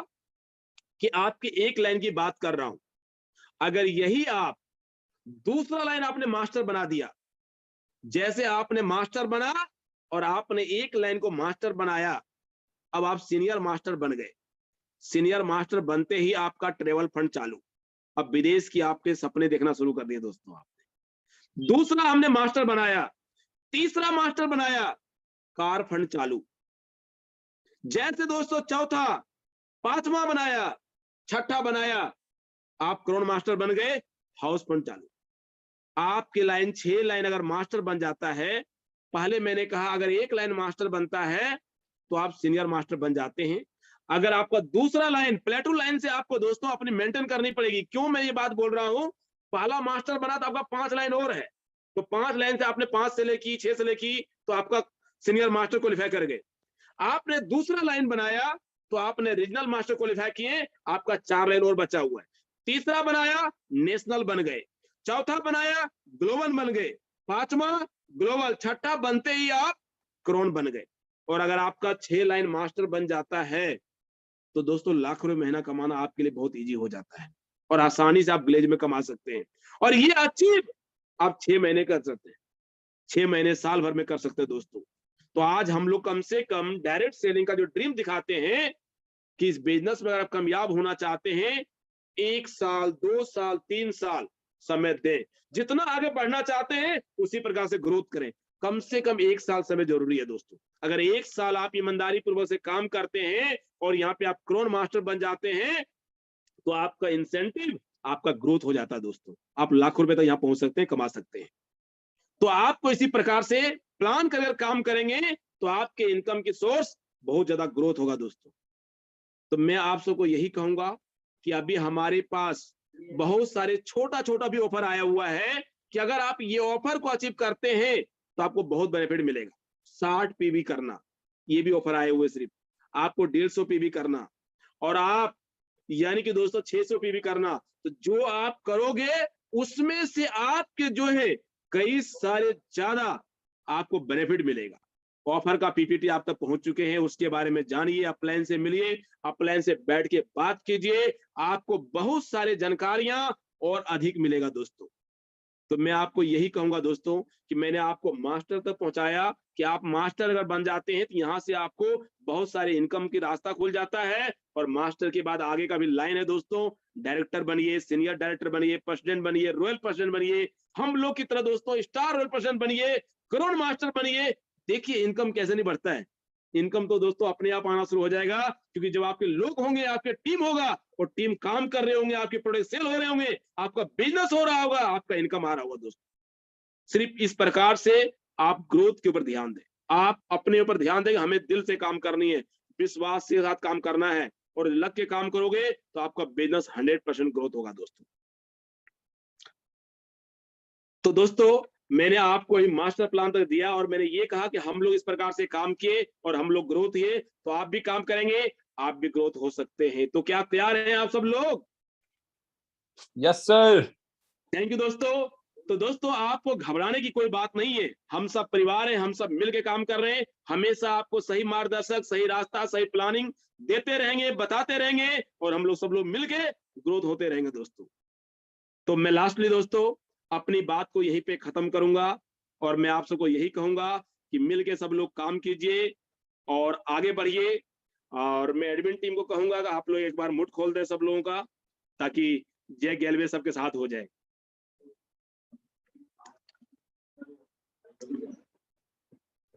कि आपकी एक लाइन की बात कर रहा हूं। अगर यही आप दूसरा लाइन आपने मास्टर बना दिया, जैसे आपने मास्टर बना और आपने एक लाइन को मास्टर बनाया, अब आप सीनियर मास्टर बन गए। सीनियर मास्टर बनते ही आपका ट्रेवल फंड चालू, अब विदेश की आपके सपने देखना शुरू कर दिए दोस्तों आपने। दूसरा हमने मास्टर बनाया, तीसरा मास्टर बनाया, कार फंड चालू। जैसे दोस्तों चौथा, पांचवा बनाया, छठा बनाया, आप क्रोन मास्टर बन गए, हाउस फंड चालू। आपकी लाइन 6 लाइन अगर मास्टर बन जाता है, पहले मैंने कहा अगर एक लाइन मास्टर बनता है तो आप सीनियर मास्टर बन जाते हैं। अगर आपका दूसरा लाइन प्लेटू लाइन से आपको दोस्तों अपनी मेंटेन करनी पड़ेगी। क्यों मैं ये बात बोल रहा हूं, पहला मास्टर बना तो आपका 5 लाइन और है, तो 5 लाइन से आपने 5 से लेकी 6 से लेकी तो आपका सीनियर मास्टर क्वालिफाई कर गए। आपने दूसरा लाइन बनाया तो आपने रीजनल मास्टर क्वालिफाई किए, आपका 4 लाइन और बचा हुआ है। तीसरा बनाया, नेशनल बन गए। चौथा बनाया, ग्लोबल बन गए। पांचवा ग्लोबल, छठा बनते ही आप क्रोन बन गए। और अगर आपका 6 लाइन मास्टर बन जाता है तो दोस्तों लाख रुपए महीना कमाना आपके लिए बहुत इजी हो जाता है और आसानी से आप विलेज में कमा सकते हैं। और ये अचीव आप 6 महीने कर सकते हैं, 6 महीने साल भर में कर सकते हैं दोस्तों। तो आज हम लोग कम से कम डायरेक्ट सेलिंग का जो ड्रीम दिखाते हैं कि इस बिजनेस में अगर आप कामयाब होना चाहते हैं, 1 साल 2 साल 3 साल समय दें। जितना आगे बढ़ना चाहते हैं उसी प्रकार से ग्रोथ करें। कम से कम 1 साल समय जरूरी है दोस्तों। अगर 1 साल आप ईमानदारी पूर्वक से काम करते हैं और यहाँ पे आप क्रोन मास्टर बन जाते हैं तो आपका इंसेंटिव, आपका ग्रोथ हो जाता है दोस्तों। आप लाखों रुपए तक यहाँ पहुंच सकते हैं, कमा सकते हैं। तो आपको इसी प्रकार से प्लान कर काम करेंगे तो आपके इनकम की सोर्स बहुत ज्यादा ग्रोथ होगा दोस्तों। तो मैं आप सबको यही कहूंगा कि अभी हमारे पास बहुत सारे छोटा छोटा भी ऑफर आया हुआ है कि अगर आप ये ऑफर को अचीव करते हैं तो आपको बहुत बेनिफिट मिलेगा। 60 पीवी करना, ये भी ऑफर आए हुए, सिर्फ आपको 150 पीवी करना, और आप यानी कि दोस्तों 600 पीवी करना। तो जो आप करोगे उसमें से आपके जो है कई सारे ज्यादा आपको बेनिफिट मिलेगा। ऑफर का पीपीटी आप तक पहुंच चुके हैं, उसके बारे में जानिए, अपलाइन से मिलिए, अपलाइन से बैठ के बात कीजिए, आपको बहुत सारे जानकारियां और अधिक मिलेगा दोस्तों। तो मैं आपको यही कहूंगा दोस्तों कि मैंने आपको मास्टर तक पहुंचाया कि आप मास्टर अगर बन जाते हैं तो यहां से आपको बहुत सारे इनकम की रास्ता खुल जाता है, और मास्टर के बाद आगे का भी लाइन है दोस्तों। डायरेक्टर बनिए, सीनियर डायरेक्टर बनिए, प्रेसिडेंट बनिए, रॉयल प्रेसिडेंट बनिए, हम लोग की तरह दोस्तों स्टार रॉयल प्रेसिडेंट बनिए, करोड़ मास्टर बनिए। देखिए इनकम कैसे नहीं बढ़ता है। इनकम तो दोस्तों अपने आप आना शुरू हो जाएगा, क्योंकि जब आपके लोग होंगे, आपके टीम होगा, और टीम काम कर रहे होंगे, आपके प्रोडक्ट सेल हो रहे होंगे, आपका बिजनेस हो रहा होगा, आपका इनकम आ रहा होगा दोस्तों। सिर्फ इस प्रकार से आप ग्रोथ के ऊपर ध्यान दें, आप अपने ऊपर ध्यान दें। हमें दिल से काम करनी है, विश्वास के साथ काम करना है, और लग के काम करोगे तो आपका बिजनेस 100% ग्रोथ होगा दोस्तों। तो दोस्तों मैंने आपको ये मास्टर प्लान तक दिया, और मैंने ये कहा कि हम लोग इस प्रकार से काम किए और हम लोग ग्रोथ हुए, तो आप भी काम करेंगे, आप भी ग्रोथ हो सकते हैं। तो क्या तैयार हैं आप सब लोग? Yes sir. थैंक यू दोस्तों। तो दोस्तों आपको घबराने की कोई बात नहीं है, हम सब परिवार हैं, हम सब मिलके काम कर रहे हैं। हमेशा आपको सही मार्गदर्शक, सही रास्ता, सही प्लानिंग देते रहेंगे, बताते रहेंगे, और हम लोग सब लोग मिलके ग्रोथ होते रहेंगे दोस्तों। तो मैं लास्टली दोस्तों अपनी बात को यहीं पे खत्म करूंगा, और मैं आप सबको यही कहूंगा कि मिलके सब लोग काम कीजिए और आगे बढ़िए। और मैं एडमिन टीम को कहूंगा कि आप लोग एक बार मुठ खोल दें सब लोगों का, ताकि जय गैलवे सबके साथ हो जाए।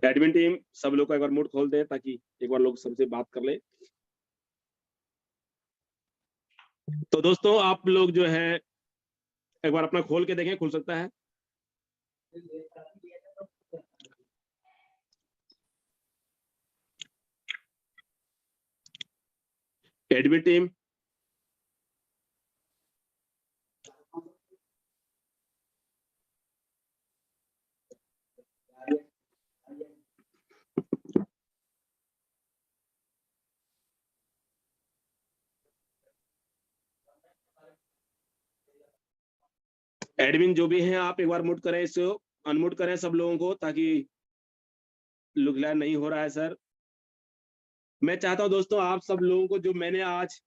एडमिन टीम सब लोग का एक बार मुठ खोल दे, ताकि एक बार लोग सबसे बात कर ले। तो दोस्तों आप लोग जो है एक बार अपना खोल के देखें, खुल सकता है। एडमिन टीम एडमिन जो भी हैं आप एक बार म्यूट करें, इसको अनम्यूट करें सब लोगों को, ताकि लुगला नहीं हो रहा है सर। मैं चाहता हूं दोस्तों आप सब लोगों को, जो मैंने आज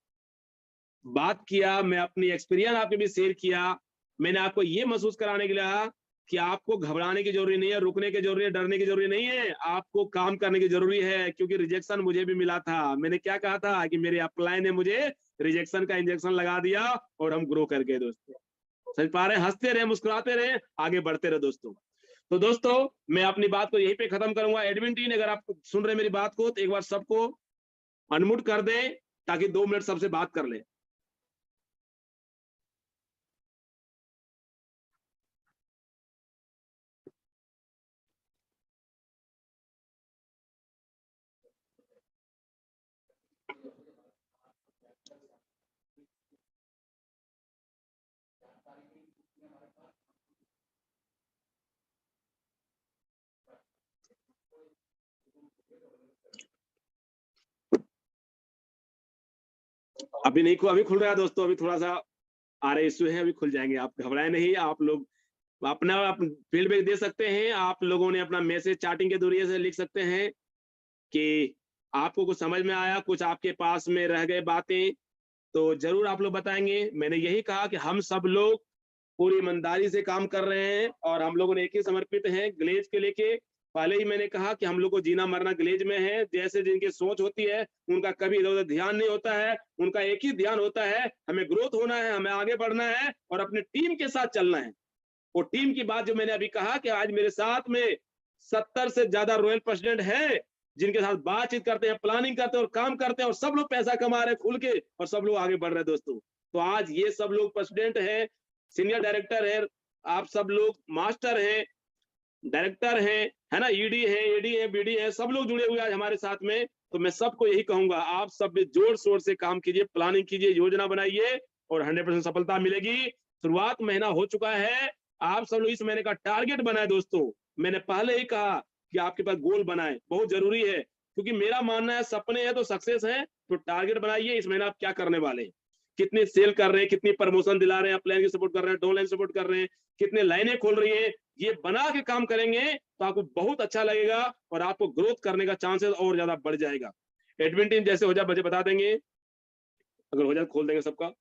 बात किया, मैं अपनी एक्सपीरियंस आपके भी शेयर किया, मैंने आपको ये महसूस कराने के लिए कि आपको घबराने की जरूरी नहीं है, रुकने की जरूरी है, डरने की जरूरी नहीं है, आपको काम करने की जरूरी है। क्योंकि रिजेक्शन मुझे भी मिला था। मैंने क्या कहा था कि मेरे अपलाइन ने मुझे रिजेक्शन का इंजेक्शन लगा दिया, और हम ग्रो कर गए दोस्तों। समझ पा रहे हैं? हंसते रहे, मुस्कुराते रहे, आगे बढ़ते रहे दोस्तों। तो दोस्तों मैं अपनी बात को यहीं पे खत्म करूंगा। एडमिन टीम अगर आप सुन रहे मेरी बात को, तो एक बार सबको अनम्यूट कर दें, ताकि 2 मिनट सबसे बात कर ले। अभी नहीं, अभी खुल रहा है दोस्तों, अभी थोड़ा सा आ रहे इश्यू है, अभी खुल जाएंगे, आप घबराए नहीं। आप लोग अपना फीडबैक दे सकते हैं, आप लोगों ने अपना मैसेज चैटिंग के जरिए से लिख सकते हैं कि आपको कुछ समझ में आया, कुछ आपके पास में रह गए बातें, तो जरूर आप लोग बताएंगे। मैंने यही कहा कि हम सब लोग पूरी ईमानदारी से काम कर रहे हैं, और हम लोगों ने एक ही समर्पित हैं ग्लेज के लेके। पहले ही मैंने कहा कि हम लोग को जीना मरना ग्लेज में है। जैसे जिनकी सोच होती है उनका कभी इधर उधर ध्यान नहीं होता है, उनका एक ही ध्यान होता है, हमें ग्रोथ होना है, हमें आगे बढ़ना है, और अपने टीम के साथ चलना है। वो टीम की बात जो मैंने अभी कहा कि आज मेरे साथ में 70 से ज्यादा रॉयल प्रेसिडेंट है, जिनके साथ बातचीत करते हैं, प्लानिंग करते हैं और काम करते हैं, और सब लोग पैसा कमा रहे हैं खुल के, और सब लोग आगे बढ़ रहे हैं दोस्तों। तो आज ये सब लोग प्रेसिडेंट है, सीनियर डायरेक्टर है, आप सब लोग मास्टर हैं, डायरेक्टर है ना, ईडी है, एडी है, बीडी है, सब लोग जुड़े हुए आज हमारे साथ में। तो मैं सबको यही कहूंगा, आप सब भी जोर शोर से काम कीजिए, प्लानिंग कीजिए, योजना बनाइए, और 100% सफलता मिलेगी। शुरुआत महीना हो चुका है, आप सब लोग इस महीने का टारगेट बनाए दोस्तों। मैंने पहले ही कहा कि आपके पास गोल बनाए, बहुत जरूरी है, क्योंकि मेरा मानना है सपने हैं तो सक्सेस है। तो टारगेट बनाइए, इस महीने आप क्या करने वाले हैं, कितने सेल कर रहे हैं, कितनी प्रमोशन दिला रहे हैं, अपलाइन की सपोर्ट कर रहे हैं, डाउनलाइन सपोर्ट कर रहे हैं, कितने लाइनें खोल रही है, ये बना के काम करेंगे तो आपको बहुत अच्छा लगेगा और आपको ग्रोथ करने का चांसेस और ज्यादा बढ़ जाएगा। एडमिन टीम जैसे हो जाए मुझे बता देंगे, अगर हो जाए खोल देंगे सबका।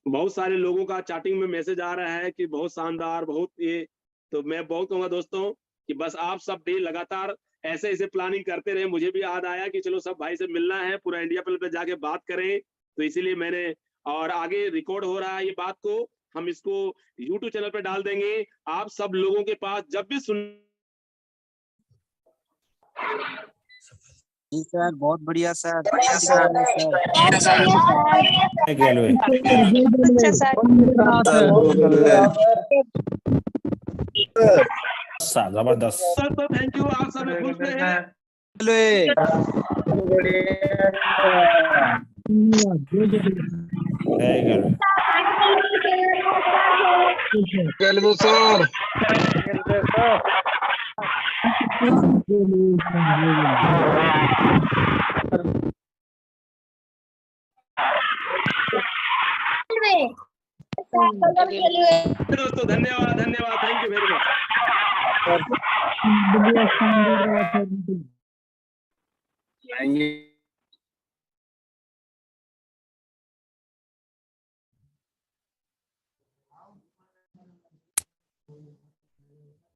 बहुत सारे लोगों का चैटिंग में मैसेज आ रहा है कि बहुत शानदार, बहुत ये, तो मैं बहुत कहूंगा दोस्तों कि बस आप सब भी लगातार ऐसे ऐसे प्लानिंग करते रहे। मुझे भी याद आया कि चलो सब भाई से मिलना है, पूरा इंडिया पे जाके बात करें, तो इसीलिए मैंने, और आगे रिकॉर्ड हो रहा है ये बात को, हम इसको यूट्यूब चैनल पे डाल देंगे। आप सब लोगों के पास जब भी सुन, जी सर, बहुत बढ़िया सर। बढ़िया सर। अच्छा सर। जबरदस्त। तो थैंक यू, आप सब खुश रहे। चलो सर। दोस्तों धन्यवाद, धन्यवाद, थैंक यू वेरी मच।